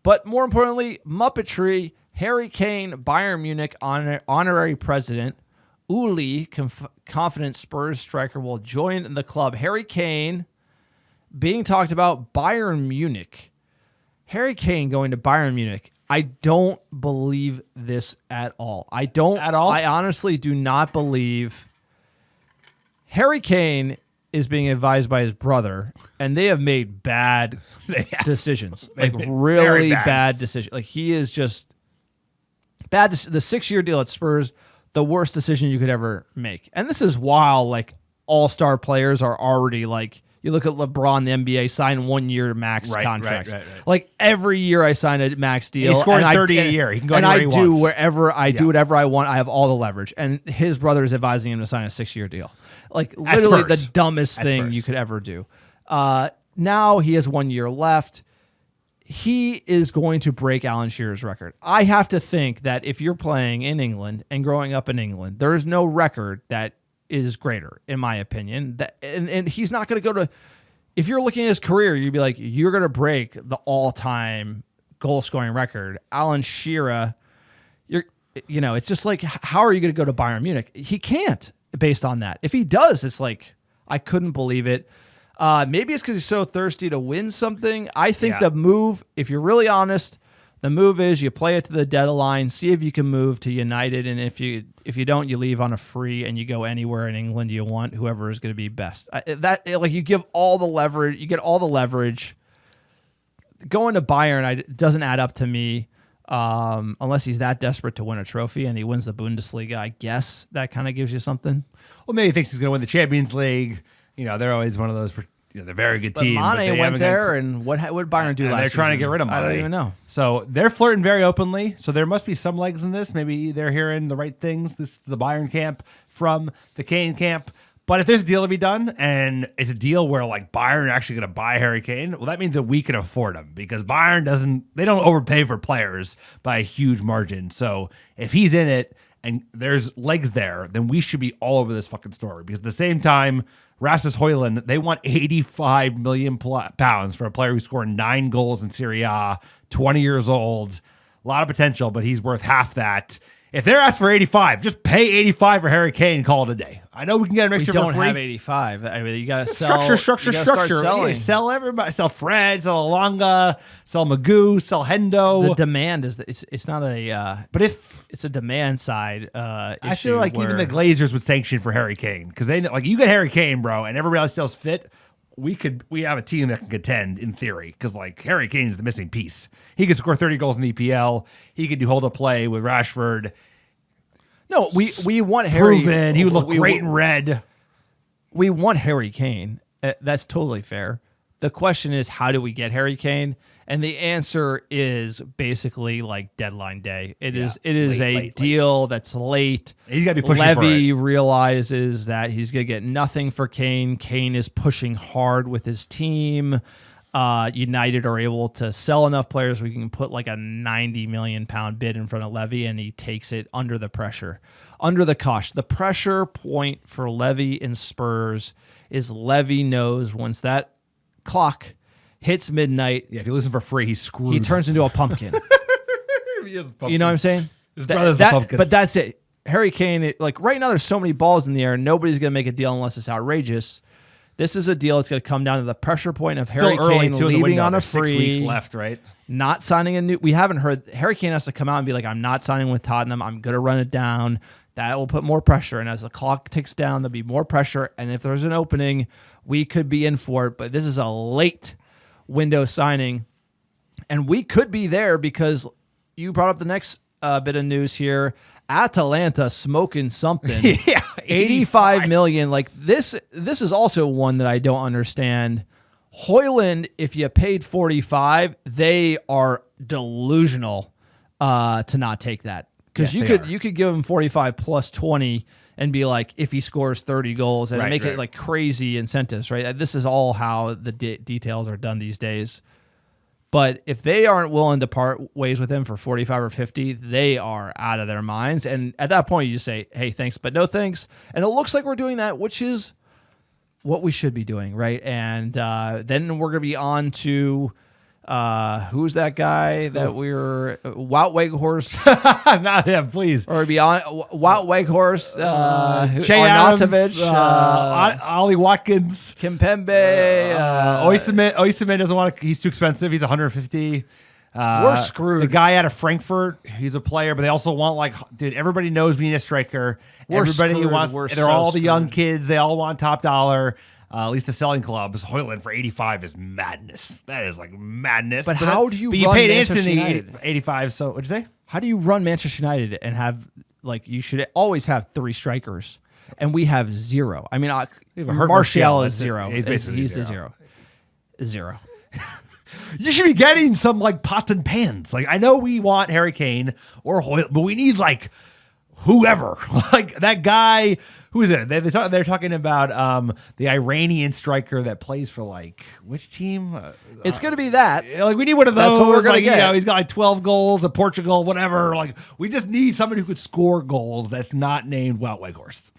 But more importantly, Muppetry, Harry Kane, Bayern Munich honorary president, Uli, confident Spurs striker, will join the club. Harry Kane being talked about, Bayern Munich. Harry Kane going to Bayern Munich. I don't believe this at all. I don't at all. I honestly do not believe Harry Kane is being advised by his brother, and they have made bad decisions. Like really bad decisions. Like he is just bad. The 6-year deal at Spurs, the worst decision you could ever make. And this is while like all-star players are already like, you look at LeBron, the NBA, sign 1-year max contracts. Right. Like every year I sign a max deal. He's scoring 30 a year. He can go anywhere he wants. And I do wherever I do whatever I want. I have all the leverage. And his brother is advising him to sign a 6-year deal. Like literally the dumbest thing you could ever do. Now he has 1 year left. He is going to break Alan Shearer's record. I have to think that if you're playing in England and growing up in England, there is no record that is greater, in my opinion. And he's not going to go to, if you're looking at his career, you'd be like, you're going to break the all-time goal-scoring record. Alan Shearer, it's just like, how are you going to go to Bayern Munich? He can't, based on that. If he does, it's like, I couldn't believe it. Maybe it's because he's so thirsty to win something. I think the move, if you're really honest, the move is you play it to the deadline, see if you can move to United, and if you don't, you leave on a free and you go anywhere in England you want, whoever is going to be best. You give all the leverage, you get all the leverage. Going to Bayern doesn't add up to me, unless he's that desperate to win a trophy and he wins the Bundesliga. I guess that kind of gives you something. Well, maybe he thinks he's going to win the Champions League. They're always one of those. They're a very good team. Mane went there, and what did Bayern do last season? They're trying to get rid of Mane. I don't even know. So they're flirting very openly. So there must be some legs in this. Maybe they're hearing the right things. This is the Bayern camp from the Kane camp. But if there's a deal to be done, and it's a deal where like Bayern are actually going to buy Harry Kane, well, that means that we can afford him because Bayern they don't overpay for players by a huge margin. So if he's in it and there's legs there, then we should be all over this fucking story. Because at the same time, Rasmus Højlund, they want 85 million pounds for a player who scored 9 goals in Serie A, 20 years old. A lot of potential, but he's worth half that. If they're asking for 85, just pay 85 for Harry Kane and call it a day. I know we can get him next year for free. We don't have 85. I mean, you got to sell. Structure. Yeah, sell everybody. Sell Fred, sell Alonga, sell Magoo, sell Hendo. The demand is it's not a. But if it's a demand side I feel like even the Glazers would sanction for Harry Kane because they like you get Harry Kane, bro, and everybody else feels fit. We have a team that can contend in theory because like Harry Kane is the missing piece. He could score 30 goals in the EPL. He could do hold up play with Rashford. No, we want Harry. Proven. He would look great in red. We want Harry Kane. That's totally fair. The question is, how do we get Harry Kane? And the answer is basically like deadline day. It is a deal that's late. He's got to be pushing Levy for it. Realizes that he's going to get nothing for Kane. Kane is pushing hard with his team. United are able to sell enough players we can put like a 90 million pound bid in front of Levy, and he takes it under the pressure, under the cosh. The pressure point for Levy and Spurs is Levy knows once that clock hits midnight. Yeah, if you listen for free, he's screwed. He turns into a pumpkin. He is a pumpkin. You know what I'm saying? His brother's the pumpkin. But that's it. Harry Kane, like right now, there's so many balls in the air. Nobody's going to make a deal unless it's outrageous. This is a deal that's going to come down to the pressure point of Harry Kane leaving on a free. 6 weeks left, right? Not signing a new. We haven't heard. Harry Kane has to come out and be like, I'm not signing with Tottenham. I'm going to run it down. That will put more pressure. And as the clock ticks down, there'll be more pressure. And if there's an opening, we could be in for it. But this is a late window signing. And we could be there because you brought up the next bit of news here. Atalanta smoking something. Yeah, 85 million. Like this is also one that I don't understand. Højlund, if you paid 45, they are delusional to not take that. Because you could give him 45 plus 20 and be like, if he scores 30 goals and make it like crazy incentives, right? This is all how the details are done these days. But if they aren't willing to part ways with him for 45 or 50, they are out of their minds. And at that point, you just say, hey, thanks, but no thanks. And it looks like we're doing that, which is what we should be doing, right? And then we're going to be on to Who's that guy that we were Wout Weghorst Not him, please. or beyond Wout Weghorst, Che Adams, Arnautovic, Ollie Watkins, Kimpembe. Osimhen doesn't want to. He's too expensive. He's 150. We're screwed. The guy out of Frankfurt, he's a player, but they also want dude. Everybody knows we need a striker. Everybody screwed. wants. We're They're so all the young screwed. kids. They all want top dollar. At least the selling clubs. Hoyland for 85 is madness. That is like madness. But how do you But you run paid Manchester Anthony United? 85. So what'd you say? How do you run Manchester United and have you should always have 3 strikers, and we have 0. I mean, have a hurt Martial Martial. is 0. He's basically He's zero. a 0. You should be getting some pots and pans. I know we want Harry Kane or Hoyland, but we need whoever, that guy. Who is it? They're talking about the Iranian striker that plays for which team? It's going to be that. We need one of those. That's what we're gonna get. He's got 12 goals at Portugal, whatever. We just need somebody who could score goals that's not named Wout Weghorst.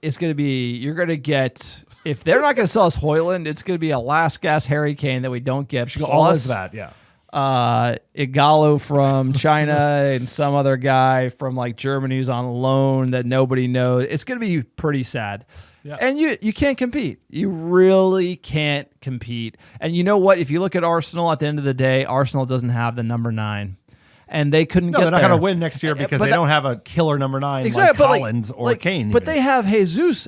It's going to be, you're going to get, if they're not going to sell us Hoyland, it's going to be a last gas Harry Kane that we don't get. Should go all into that, yeah. Igalo from China and some other guy from Germany who's on loan that nobody knows. It's going to be pretty sad. Yeah. And you can't compete. You really can't compete. And you know what? If you look at Arsenal at the end of the day, Arsenal doesn't have the number 9. And they couldn't get they're not there. going to win next year because they don't have a killer number 9 exactly, like Collins or Kane. But they have Jesus.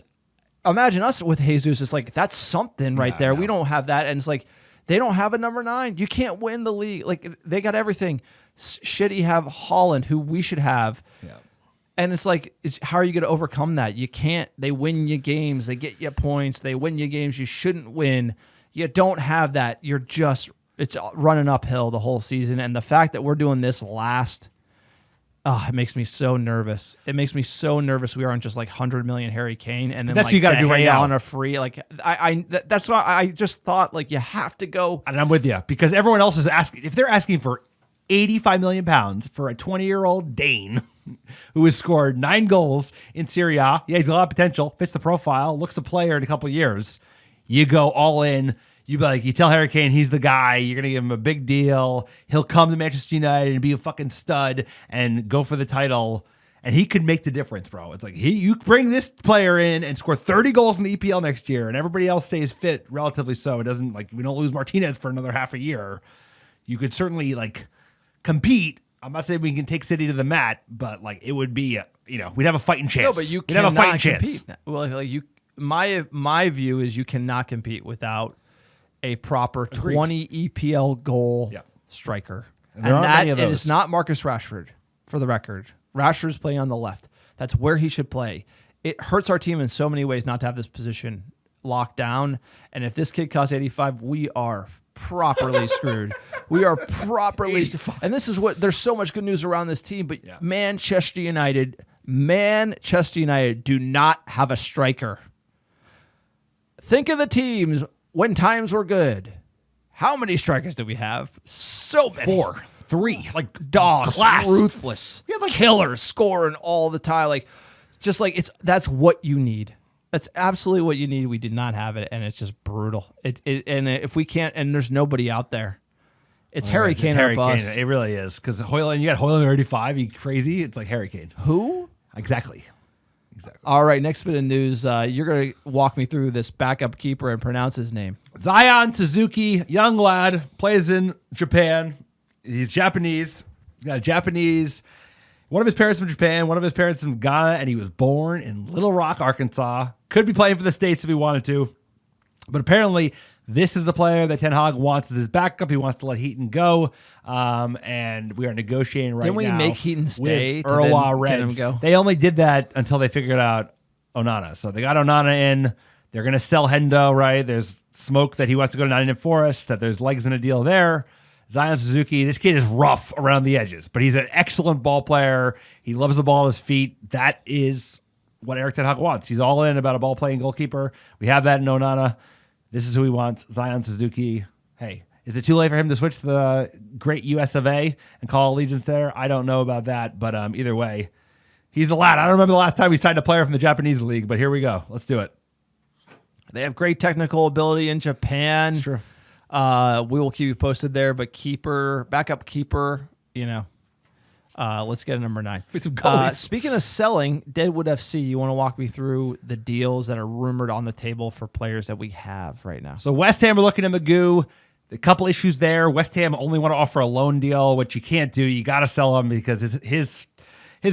Imagine us with Jesus. It's that's something right there. No. We don't have that. And it's they don't have a number 9. You can't win the league. They got everything. Shitty have Holland, who we should have. Yeah. And it's how are you going to overcome that? You can't. They win you games. They get you points. They win you games you shouldn't win. You don't have that. You're just, it's running uphill the whole season. And the fact that we're doing this last, it makes me so nervous. It makes me so nervous. We aren't just 100 million Harry Kane and then that's what you got to do right now on a free. That's why I just thought you have to go. And I'm with you because everyone else is asking. If they're asking for 85 million pounds for a 20-year-old Dane who has scored 9 goals in Serie A, he's got a lot of potential, fits the profile, looks a player in a couple of years. You go all in. You tell Harry Kane he's the guy. You're going to give him a big deal. He'll come to Manchester United and be a fucking stud and go for the title. And he could make the difference, bro. It's you bring this player in and score 30 goals in the EPL next year, and everybody else stays fit, relatively so. It doesn't we don't lose Martinez for another half a year. You could certainly compete. I'm not saying we can take City to the mat, but it would be we'd have a fighting chance. No, but you we'd have a fighting compete. chance. Well, my view is you cannot compete without a proper 20 EPL goal striker. And there aren't many of it those. is not Marcus Rashford, for the record. Rashford's playing on the left. That's where he should play. It hurts our team in so many ways not to have this position locked down. And if this kid costs 85, we are properly screwed. We are properly and this is there's so much good news around this team, but Manchester United do not have a striker. Think of the teams when times were good. How many strikers do we have? So many. 4, 3, dogs, class. ruthless, killers, scoring all the time. That's what you need. That's absolutely what you need. We did not have it, and it's just brutal. And if we can't, and there's nobody out there, it's Harry Kane or bust. It really is because Hoyland. You got Hoyland at 85. You crazy? It's Harry Kane. Who? Exactly. All right, next bit of news. You're going to walk me through this backup keeper and pronounce his name. Zion Suzuki, young lad, plays in Japan. He's Japanese. He's got a Japanese. One of his parents from Japan, one of his parents from Ghana, and he was born in Little Rock, Arkansas. Could be playing for the States if he wanted to. But apparently, this is the player that Ten Hag wants as his backup. He wants to let Heaton go. And we are negotiating right now. Didn't we make Heaton stay with to then Urawa get him Reds. go? They only did that until they figured out Onana. So they got Onana in. They're going to sell Hendo, right? There's smoke that he wants to go to Nottingham Forest, that there's legs in a deal there. Zion Suzuki, this kid is rough around the edges, but he's an excellent ball player. He loves the ball at his feet. That is what Erik Ten Hag wants. He's all in about a ball-playing goalkeeper. We have that in Onana. This is who he wants, Zion Suzuki. Hey, is it too late for him to switch to the great US of A and call allegiance there? I don't know about that, but either way, he's the lad. I don't remember the last time we signed a player from the Japanese league, but here we go. Let's do it. They have great technical ability in Japan. Sure. We will keep you posted there. But backup keeper, let's get a number 9. Some goalies. Speaking of selling, Deadwood FC, you want to walk me through the deals that are rumored on the table for players that we have right now? So West Ham are looking at Magoo. A couple issues there. West Ham only want to offer a loan deal, which you can't do. You got to sell him because his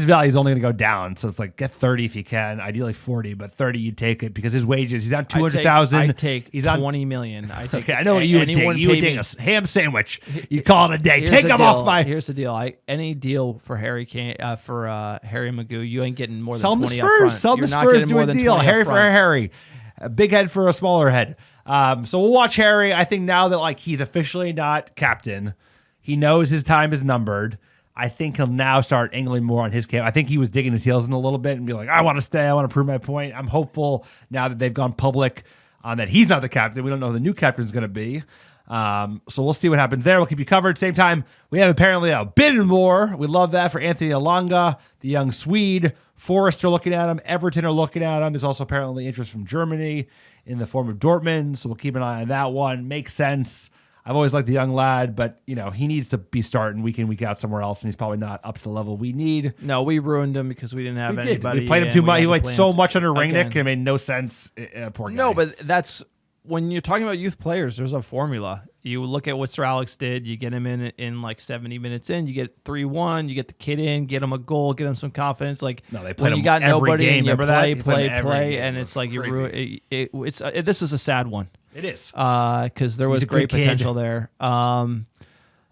value is only going to go down. So it's like get 30 if you can, ideally 40, but 30 you take it because his wages. He's on 200,000. I take he's 20 million. I take. Okay, I know what you would take. You would take a ham sandwich. You call it a day. Take him off my. Here's the deal. Any deal for Harry Harry Magoo, you ain't getting more than Sell 20 the up Spurs. front. Sell the You're not Spurs. getting Do more a than deal. 20 Harry up for front. Harry. A big head for a smaller head. So we'll watch Harry. I think now that he's officially not captain, he knows his time is numbered. I think he'll now start angling more on his camp. I think he was digging his heels in a little bit and be like, I want to stay. I want to prove my point. I'm hopeful now that they've gone public on that he's not the captain. We don't know who the new captain is going to be. So we'll see what happens there. We'll keep you covered. Same time, we have apparently a bid more. We love that for Anthony Alanga, the young Swede. Forest are looking at him. Everton are looking at him. There's also apparently interest from Germany in the form of Dortmund. So we'll keep an eye on that one. Makes sense. I've always liked the young lad, but he needs to be starting week in, week out somewhere else, and he's probably not up to the level we need. No, we ruined him because we didn't have anybody. We played him too much. He went so much under Rangnick. Again. It made no sense. Poor guy. No, but that's when you're talking about youth players. There's a formula. You look at what Sir Alex did. You get him in like 70 minutes in. You get 3-1. You get the kid in. Get him a goal. Get him some confidence. Like no, they played when him you got every nobody game. and you Remember play, and it's like you ruin. This is a sad one. It is. Because there was a great good potential kid. there.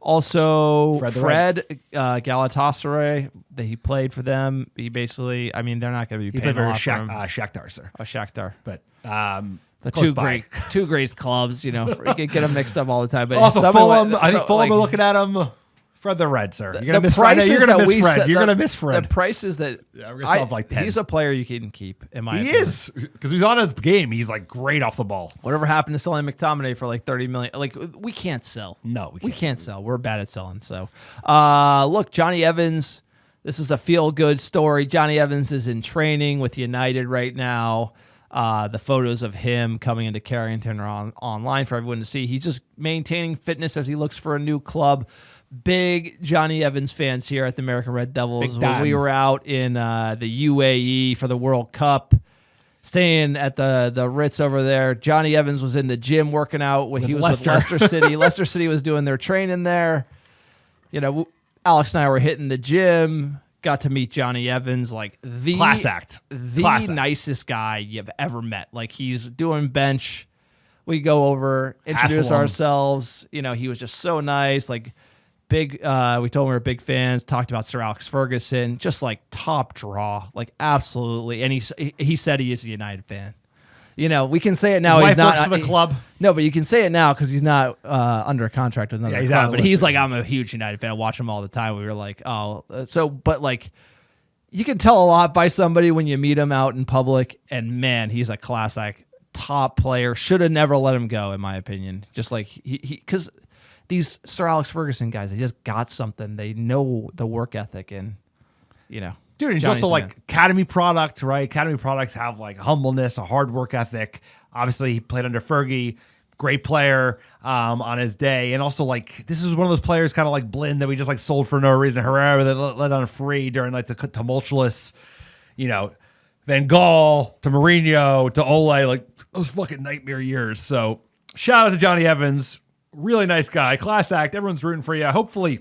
Also, Fred Galatasaray, that he played for them. He basically, they're not going to be He paying played a for lot for him. Shakhtar, sir. Shakhtar. But The close by. two great clubs, you can get them mixed up all the time. But Also, some Fulham. of I think Fulham are looking at him. Fred the Red, sir. You're gonna the miss Fred. prices You're gonna that miss we Fred. set- You're the- gonna miss Fred. The prices that we're gonna sell him like 10. He's a player you can keep, in my He opinion. is because he's on his game. He's like great off the ball. Whatever happened to selling McTominay for like 30 million? Like we can't sell. No, we can't sell. We're bad at selling. So, look, Johnny Evans. This is a feel-good story. Johnny Evans is in training with United right now. The photos of him coming into Carrington are online for everyone to see. He's just maintaining fitness as he looks for a new club. Big Johnny Evans fans here at the American Red Devils. When we were out in the UAE for the World Cup, staying at the Ritz over there. Johnny Evans was in the gym working out. He was with Leicester City. Leicester City was doing their training there. Alex and I were hitting the gym. Got to meet Johnny Evans, like the class act, nicest guy you've ever met. Like he's doing bench. We go over, introduce ourselves. He was just so nice. Like big. We told him we were big fans. Talked about Sir Alex Ferguson. Just like top draw. Like absolutely. And he said he is a United fan. We can say it now. His he's not works for the club. No, but you can say it now because he's not under a contract with another club. But he's like, I'm a huge United fan. I watch him all the time. We were like, but like, you can tell a lot by somebody when you meet him out in public. And man, he's a classic top player. Should have never let him go, in my opinion. Just like because these Sir Alex Ferguson guys, they just got something. They know the work ethic and Dude, he's Johnny's also like Academy product, right? Academy products have like humbleness, a hard work ethic. Obviously, he played under Fergie, great player on his day. And also like, this is one of those players kind of like Blinn that we just like sold for no reason. Herrera that let on free during like the tumultuous, Van Gaal to Mourinho to Ole, like those fucking nightmare years. So shout out to Johnny Evans. Really nice guy, class act. Everyone's rooting for you. Hopefully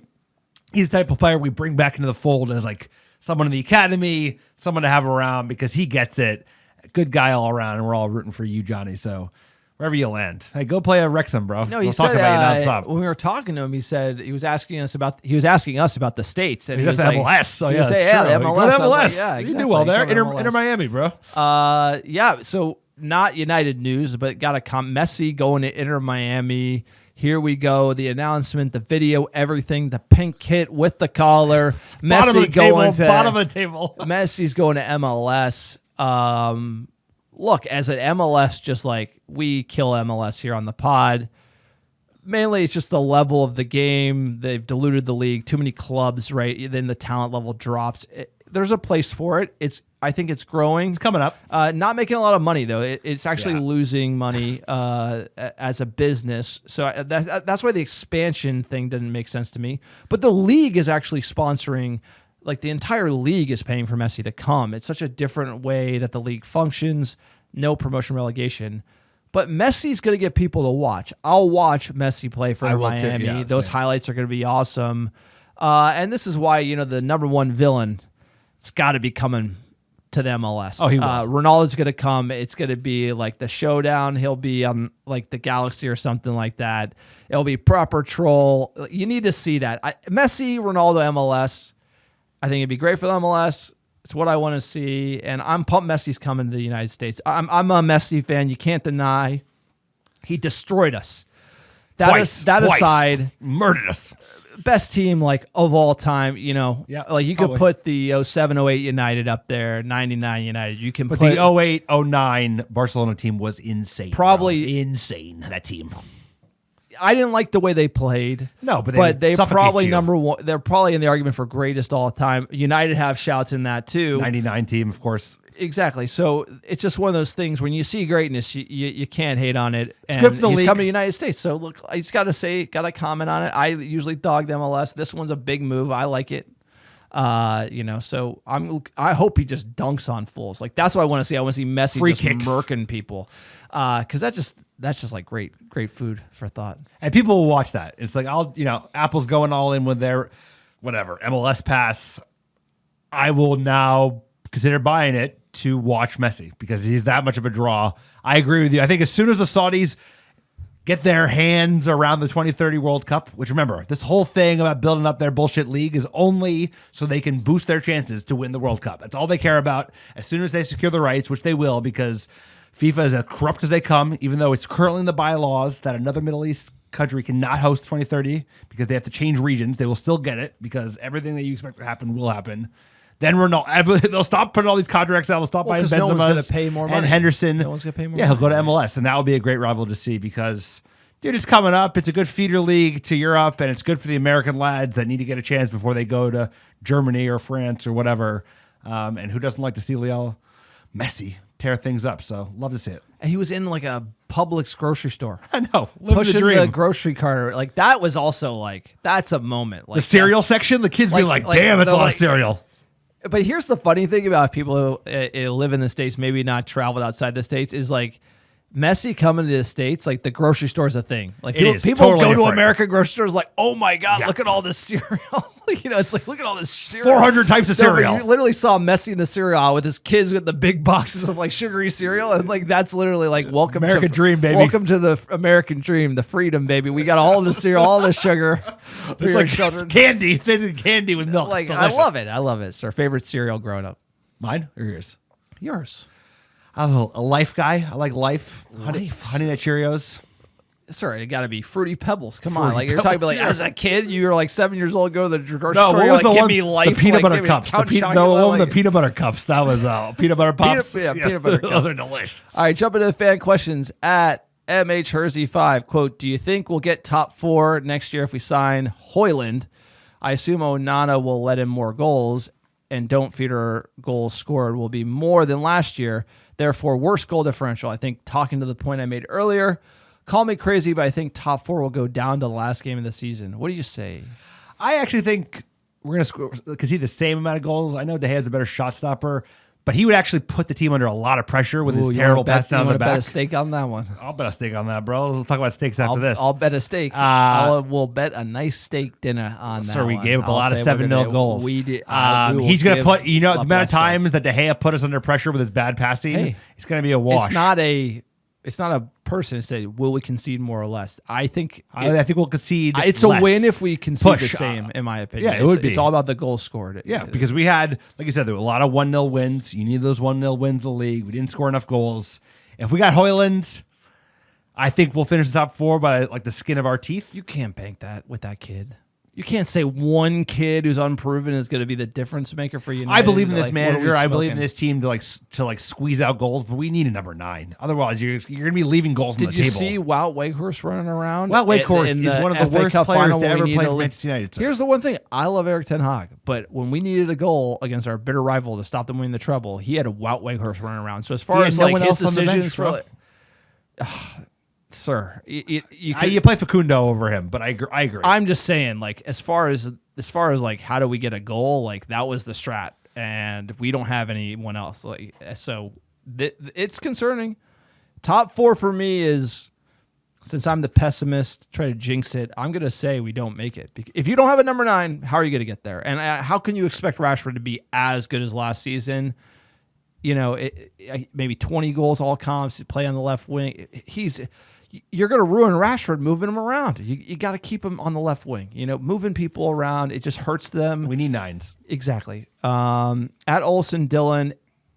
he's the type of player we bring back into the fold as like someone in the academy, someone to have around because he gets it. Good guy all around, and we're all rooting for you, Johnny. So wherever you land, hey, go play at Wrexham, bro. No, we'll talk about you nonstop. When we were talking to him, he said he was asking us about the states, and He he just was like, MLS. So he yeah, was that's saying, yeah, true. the Go MLS. to I was like, MLS. yeah, You exactly. do well there. Go to Inter Miami, bro. Yeah. So not United news, but got Messi going to Inter Miami. Here we go. The announcement, the video, everything, the pink kit with the collar. Bottom of the table. table. Messi's going to MLS. Look, as an MLS, just like we kill MLS here on the pod. Mainly, it's just the level of the game. They've diluted the league. Too many clubs, right? Then the talent level drops. there's a place for it. I think it's growing. It's coming up. Not making a lot of money though. It's actually losing money as a business. So that's why the expansion thing didn't make sense to me. But the league is actually sponsoring. Like the entire league is paying for Messi to come. It's such a different way that the league functions. No promotion relegation. But Messi's going to get people to watch. I'll watch Messi play for Miami. Yeah, those highlights are going to be awesome. And this is why, the number one villain, it's got to be coming to the MLS. Oh, he will. Ronaldo's going to come. It's going to be like the showdown. He'll be on like the Galaxy or something like that. It'll be proper troll. You need to see that. Messi, Ronaldo, MLS. I think it'd be great for the MLS. It's what I want to see, and I'm pumped Messi's coming to the United States. I'm a Messi fan. You can't deny he destroyed us. Twice. Aside, Murdered us. Best team like of all time. Like you could put the 07, 08 United up there, 99 United. You can But put the 08, 09 Barcelona team was insane. Probably insane, that team. I didn't like the way they played. No, but they suffocate probably you. number one. They're probably in the argument for greatest all time. United have shouts in that too. 99 team, of course. Exactly. So it's just one of those things when you see greatness, you can't hate on it. It's and good for the he's league. coming to the United States. So look, I just got to comment on it. I usually dog the MLS. This one's a big move. I like it. So I hope he just dunks on fools. Like that's what I want to see. I want to see Messi Free just kicks. murking people. Because that's just like great food for thought. And people will watch that. It's like Apple's going all in with their whatever MLS pass. I will now consider buying it to watch Messi because he's that much of a draw. I agree with you. I think as soon as the Saudis get their hands around the 2030 World Cup, which remember, this whole thing about building up their bullshit league is only so they can boost their chances to win the World Cup. That's all they care about. As soon as they secure the rights, which they will, because FIFA is as corrupt as they come, even though it's currently in the bylaws that another Middle East country cannot host 2030 because they have to change regions. They will still get it because everything that you expect to happen will happen. Then they'll stop putting all these contracts out. They'll stop buying Benzema's no one's going to pay more money. and Henderson. No one's going to pay more Yeah, he'll go money. to MLS, and that will be a great rival to see because, dude, it's coming up. It's a good feeder league to Europe, and it's good for the American lads that need to get a chance before they go to Germany or France or whatever. And who doesn't like to see Lionel Messi tear things up? So love to see it. And he was in like a Publix grocery store. I know. Living Pushing the dream. the grocery cart. Like that was also like, that's a moment. Like The cereal section, the kids be like, damn, it's a lot of cereal. But here's the funny thing about people who live in the States, maybe not traveled outside the States, is like Messi coming to the States, like the grocery store is a thing. Like people totally go to different. American grocery stores like, oh my God, look at all this cereal. It's like, look at all this cereal. 400 types of cereal. You literally saw Messi in the cereal aisle with his kids with the big boxes of like sugary cereal. And like, that's literally like, welcome American dream, baby. Welcome to the American dream, the freedom, baby. We got all the cereal, all the sugar. for It's your like children. it's candy. It's basically candy with milk. Like, Delicious. I love it. It's our favorite cereal growing up. Mine or yours? Yours. I'm a Life guy. I like Life. Honey Nut Cheerios. Sorry, it got to be Fruity Pebbles. Come on, Fruity like you're talking about, like Pebbles, as a kid, you were like 7 years old, go to the grocery No, store. what you're was like, the give one? me Life, The peanut like, butter give me cups. Count The Chocula, peanut butter cups. That was peanut butter pops. Peanut butter Those cups. are delicious. All right, jump into the fan questions at MHHersey5. Quote, do you think we'll get top 4 next year if we sign Hoyland? I assume Onana will let in more goals, and don't feeder goals scored will be more than last year. Therefore, worse goal differential. I think talking to the point I made earlier, call me crazy, but I think top 4 will go down to the last game of the season. What do you say? I actually think we're going to concede the same amount of goals. I know De Gea's a better shot stopper, but he would actually put the team under a lot of pressure with his terrible pass down the bet a back. stake on that one? I'll bet a steak on that, bro. We'll talk about steaks after this. I'll bet a steak. We'll bet a nice steak dinner on that. Sir, we one. gave up a I'll lot of say 7-0 we goals. We did. He's going to put, the amount of times that De Gea put us under pressure with his bad passing, Hey, it's going to be a wash. It's not a person to say, will we concede more or less? I think I think we'll concede. it's a less. win if we concede Push. the same, in my opinion. Yeah, it would be. It's all about the goals scored. Yeah, because we had, like you said, there were a lot of 1-0 wins. You need those 1-0 wins in the league. We didn't score enough goals. If we got Hoyland, I think we'll finish the top 4 by like the skin of our teeth. You can't bank that with that kid. You can't say one kid who's unproven is going to be the difference maker for United. I believe in this Like, what are we manager. I believe in smoking? this team to squeeze out goals, but we need a number 9. Otherwise, you're going to be leaving goals on the Did you table. see Wout Weghorst running around? Wout Weghorst in is one of the FA worst Cup players final to when we ever need play to for lead? Manchester United, sir. Here's the one thing. I love Eric Ten Hag, but when we needed a goal against our bitter rival to stop them winning the treble, he had a Wout Weghorst running around. So as far He had as no like one his else on the bench, decisions bro. sir, you could, You play Facundo over him, but I agree. I'm just saying, like, as far as like how do we get a goal, like that was the strat, and we don't have anyone else. Like, so it's concerning. Top 4 for me is, since I'm the pessimist, try to jinx it. I'm gonna say we don't make it. If you don't have a number 9, how are you gonna get there? And how can you expect Rashford to be as good as last season? You know, maybe 20 goals, all comps, play on the left wing. You're going to ruin Rashford moving him around. You got to keep him on the left wing. You know, moving people around, it just hurts them. We need 9s. Exactly. At Olsen Dylan,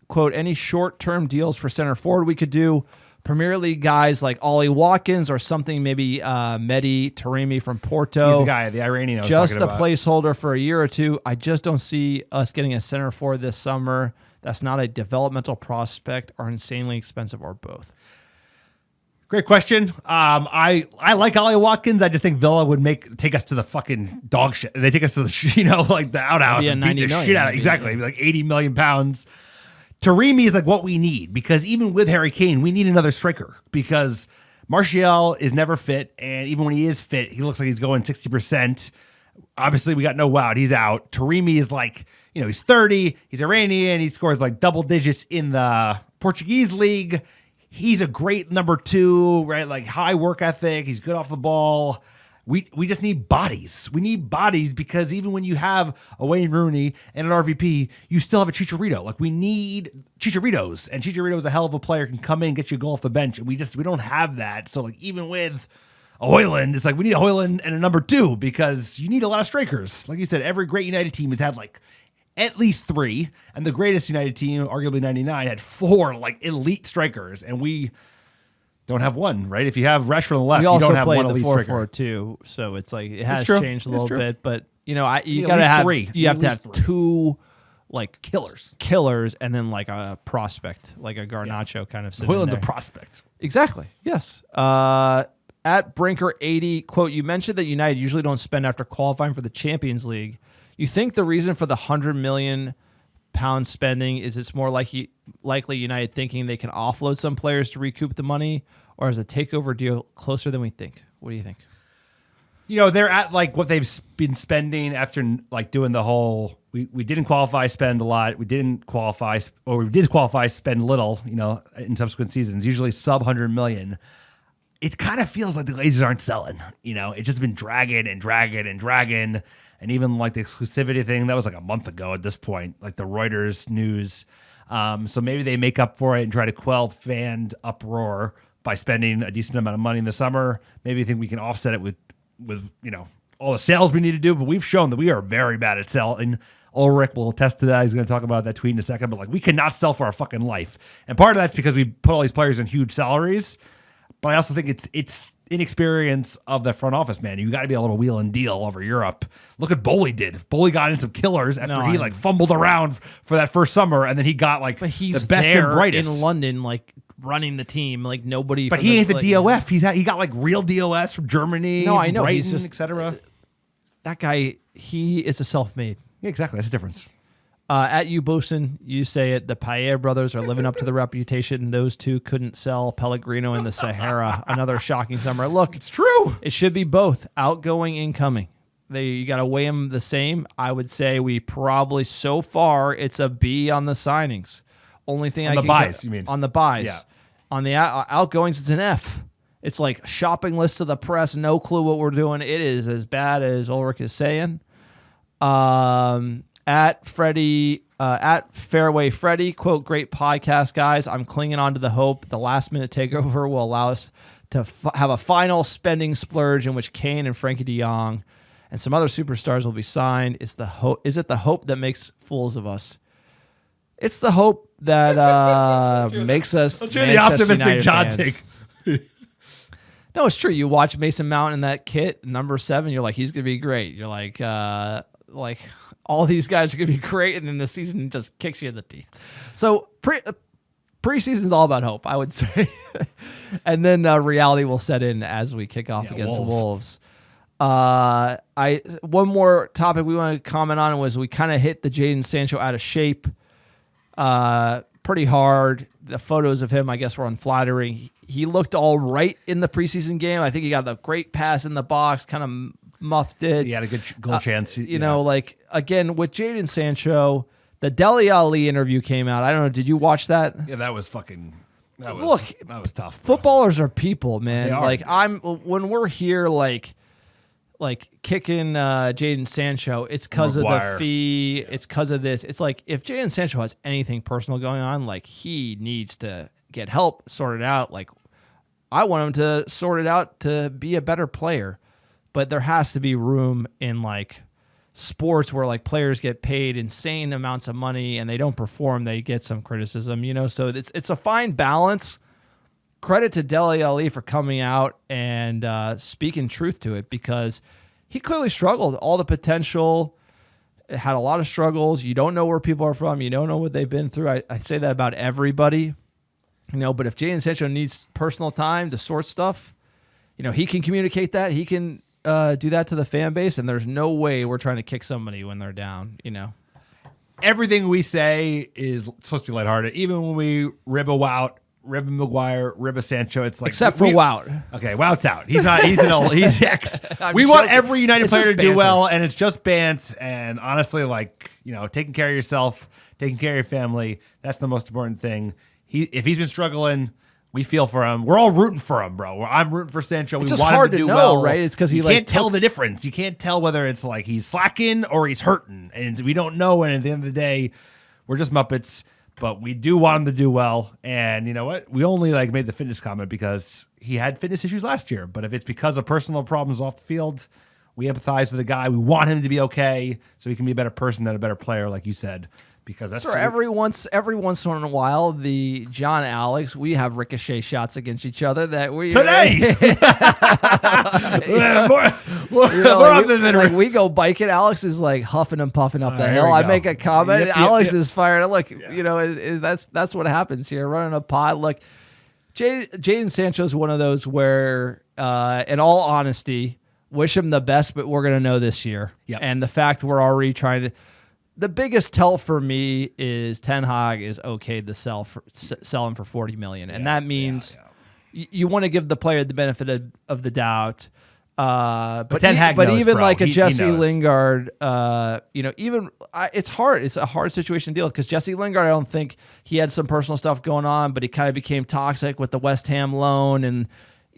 quote, any short-term deals for center forward we could do. Premier League guys like Ollie Watkins or something, maybe Mehdi Taremi from Porto. He's the guy, the Iranian I was Just talking a about. placeholder for a year or two. I just don't see us getting a center forward this summer. That's not a developmental prospect or insanely expensive or both. Great question. I like Ollie Watkins. I just think Villa would take us to the fucking dog shit. They take us to the like the outhouse Maybe a and beat 90 the million, shit out. maybe. Exactly, It'd be like 80 million pounds. Taremi is like what we need, because even with Harry Kane, we need another striker, because Martial is never fit, and even when he is fit, he looks like he's going 60%. Obviously, we got no Wout. He's out. Taremi is like, he's 30. He's Iranian. He scores like double digits in the Portuguese league. He's a great number 2, right? Like high work ethic. He's good off the ball. We just need bodies. We need bodies, because even when you have a Wayne Rooney and an RVP, you still have a Chicharito. Like, we need Chicharitos, and Chicharito's a hell of a player, can come in, get you a goal off the bench, and we don't have that. So like, even with Højlund, it's like we need a Højlund and a number 2, because you need a lot of strikers. Like you said, every great United team has had like at least 3, and the greatest United team, arguably 99, had 4 like elite strikers, and we don't have one, right? If you have Rashford on the left, We you also don't have played one the elite 4-4-2, striker. so it's like it has true. changed a It's little true. bit. But you need gotta at least have 3. you have At to least have 3. 2 like Killers. and then like a prospect, like a Garnacho kind of sitting Højlund there. the prospect. Exactly. Yes. At Brinker80, quote, you mentioned that United usually don't spend after qualifying for the Champions League. You think the reason for the £100 million spending is it's more likely United thinking they can offload some players to recoup the money, or is a takeover deal closer than we think? What do you think? They're at like what they've been spending after like doing the whole, we didn't qualify, spend a lot. We didn't qualify, or we did qualify, spend little, in subsequent seasons, usually sub 100 million. It kind of feels like the Glazers aren't selling. It's just been dragging. And even like the exclusivity thing, that was like a month ago at this point, like the Reuters news. So maybe they make up for it and try to quell fan uproar by spending a decent amount of money in the summer. Maybe think we can offset it with all the sales we need to do, but we've shown that we are very bad at selling. Ulrich will attest to that. He's going to talk about that tweet in a second, but like, we cannot sell for our fucking life. And part of that's because we put all these players in huge salaries, but I also think it's inexperience of the front office, man. You got to be able to wheel and deal over Europe. Look at Bowley did. Bowley got in some killers after he like fumbled around for that first summer, and then he got like He's the best there and brightest in London, like running the team, like nobody. But from he ain't the like, DOF. He got like real DOS from Germany. No, I know. Brighton, He's just etc. That guy. He is a self-made. Yeah, exactly. That's the difference. At you, Bosun, you say it. The Payet brothers are living up to the reputation. Those two couldn't sell Pellegrino in the Sahara. Another shocking summer. Look, It's true. it should be both outgoing, incoming. You got to weigh them the same. I would say we probably so far it's a B on the signings. Only thing On I the can buys, you mean? on the buys. Yeah. On the outgoings, it's an F. It's like shopping list to the press. No clue what we're doing. It is as bad as Ulrich is saying. At Freddie, at Fairway Freddie, quote, great podcast, guys. I'm clinging on to the hope the last minute takeover will allow us to have a final spending splurge in which Kane and Frankie de Jong and some other superstars will be signed. Is it the hope that makes fools of us? It's the hope that makes us. Let's hear the Manchester optimistic United John fans. take. No, it's true. You watch Mason Mount in that kit, number 7. You're like, he's gonna be great. You're like all these guys are gonna be great, and then the season just kicks you in the teeth. So preseason is all about hope, I would say, and then reality will set in as we kick off against the Wolves. One more topic we want to comment on was we kind of hit the Jadon Sancho out of shape pretty hard. The photos of him, I guess, were unflattering. He looked all right in the preseason game. I think he got the great pass in the box, kind of muffed it. He had a good goal chance. You know, like, again, with Jadon Sancho, the Dele Alli interview came out. I don't know. Did you watch that? Yeah, that was fucking... that was tough, bro. Footballers are people, man. They are. Like, when we're here, like kicking Jadon Sancho, it's because of the fee. Yeah. It's because of this. It's like if Jadon Sancho has anything personal going on, like he needs to get help, sort it out. Like I want him to sort it out to be a better player, but there has to be room in like sports where like players get paid insane amounts of money and they don't perform, they get some criticism. You know, so it's a fine balance. Credit to Dele Alli for coming out and speaking truth to it, because he clearly struggled. All the potential, had a lot of struggles. You don't know where people are from. You don't know what they've been through. I say that about everybody, you know. But if Jadon Sancho needs personal time to sort stuff, you know, he can communicate that. He can do that to the fan base, and there's no way we're trying to kick somebody when they're down, you know. Everything we say is supposed to be lighthearted. Even when we rib Maguire, rib Sancho, it's like except for Wout. Okay, Wout's out. He's not. He's an old. He's ex. We want every United player to do well, and it's just bants. And honestly, like, you know, taking care of yourself, taking care of your family, that's the most important thing. If he's been struggling, we feel for him. We're all rooting for him, bro. I'm rooting for Sancho. It's we just want hard him to do know, well, right? It's because you can't tell the difference. You can't tell whether it's like he's slacking or he's hurting, and we don't know. And at the end of the day, we're just Muppets. But we do want him to do well. And you know what? We only like made the fitness comment because he had fitness issues last year. But if it's because of personal problems off the field, we empathize with the guy. We want him to be okay so he can be a better person and a better player, like you said. Because that's every once in a while, the John Alex, we have ricochet shots against each other that we today. We go biking. Alex is like huffing and puffing up the hill. I make a comment. Yep, Alex is fired. Look, you know, that's what happens here. Running a pod. Look, Jadon Sancho is one of those where, in all honesty, wish him the best, but we're gonna know this year. Yep. And the fact we're already trying to. The biggest tell for me is Ten Hag is okay to sell him for $40 million, and that means you want to give the player the benefit of the doubt. But Ten Hag knows, even bro. like a He Jesse knows. Lingard, you know, it's hard. It's a hard situation to deal with because Jesse Lingard, I don't think he had some personal stuff going on, but he kind of became toxic with the West Ham loan and.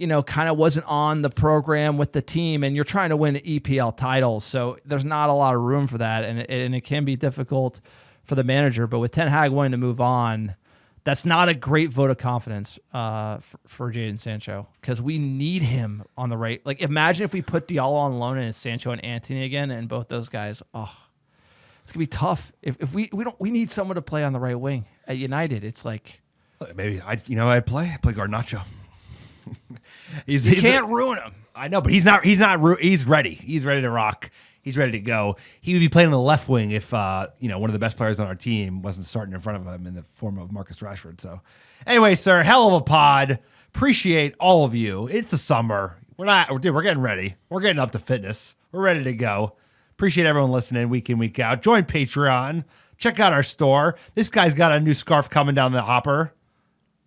You know, kind of wasn't on the program with the team, and you're trying to win EPL titles, so there's not a lot of room for that, and it can be difficult for the manager. But with Ten Hag wanting to move on, that's not a great vote of confidence for Jadon Sancho because we need him on the right. Like, imagine if we put Diallo on loan and it's Sancho and Antony again, and both those guys. Oh, it's gonna be tough. If we need someone to play on the right wing at United. It's like maybe I'd play Garnacho. You can't ruin him. I know, but he's not. He's ready. He's ready to rock. He's ready to go. He would be playing on the left wing if one of the best players on our team wasn't starting in front of him in the form of Marcus Rashford. So, anyway, sir, hell of a pod. Appreciate all of you. It's the summer. We're getting ready. We're getting up to fitness. We're ready to go. Appreciate everyone listening week in, week out. Join Patreon. Check out our store. This guy's got a new scarf coming down the hopper.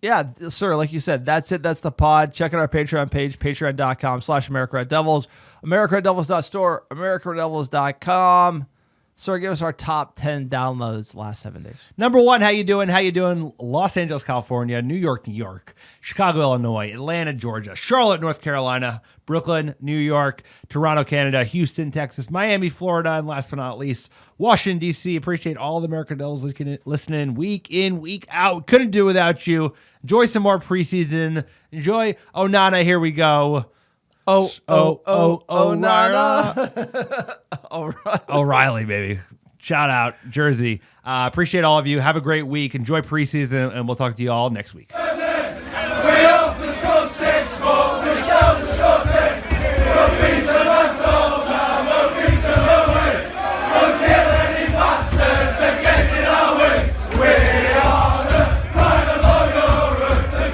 Yeah, sir, like you said, that's it. That's the pod. Check out our Patreon page, patreon.com/AmericaRedDevils, AmericaRedDevils.store, AmericaRedDevils.com. Sir, give us our top 10 downloads last 7 days. Number 1, how you doing? How you doing? Los Angeles, California, New York, Chicago, Illinois, Atlanta, Georgia, Charlotte, North Carolina, Brooklyn, New York, Toronto, Canada, Houston, Texas, Miami, Florida, and last but not least, Washington, D.C. Appreciate all the American Devils listening week in, week out. Couldn't do without you. Enjoy some more preseason. Enjoy Onana. Here we go. Nana. O'Reilly, baby. Shout out, Jersey. Appreciate all of you. Have a great week. Enjoy preseason, and we'll talk to you all next week.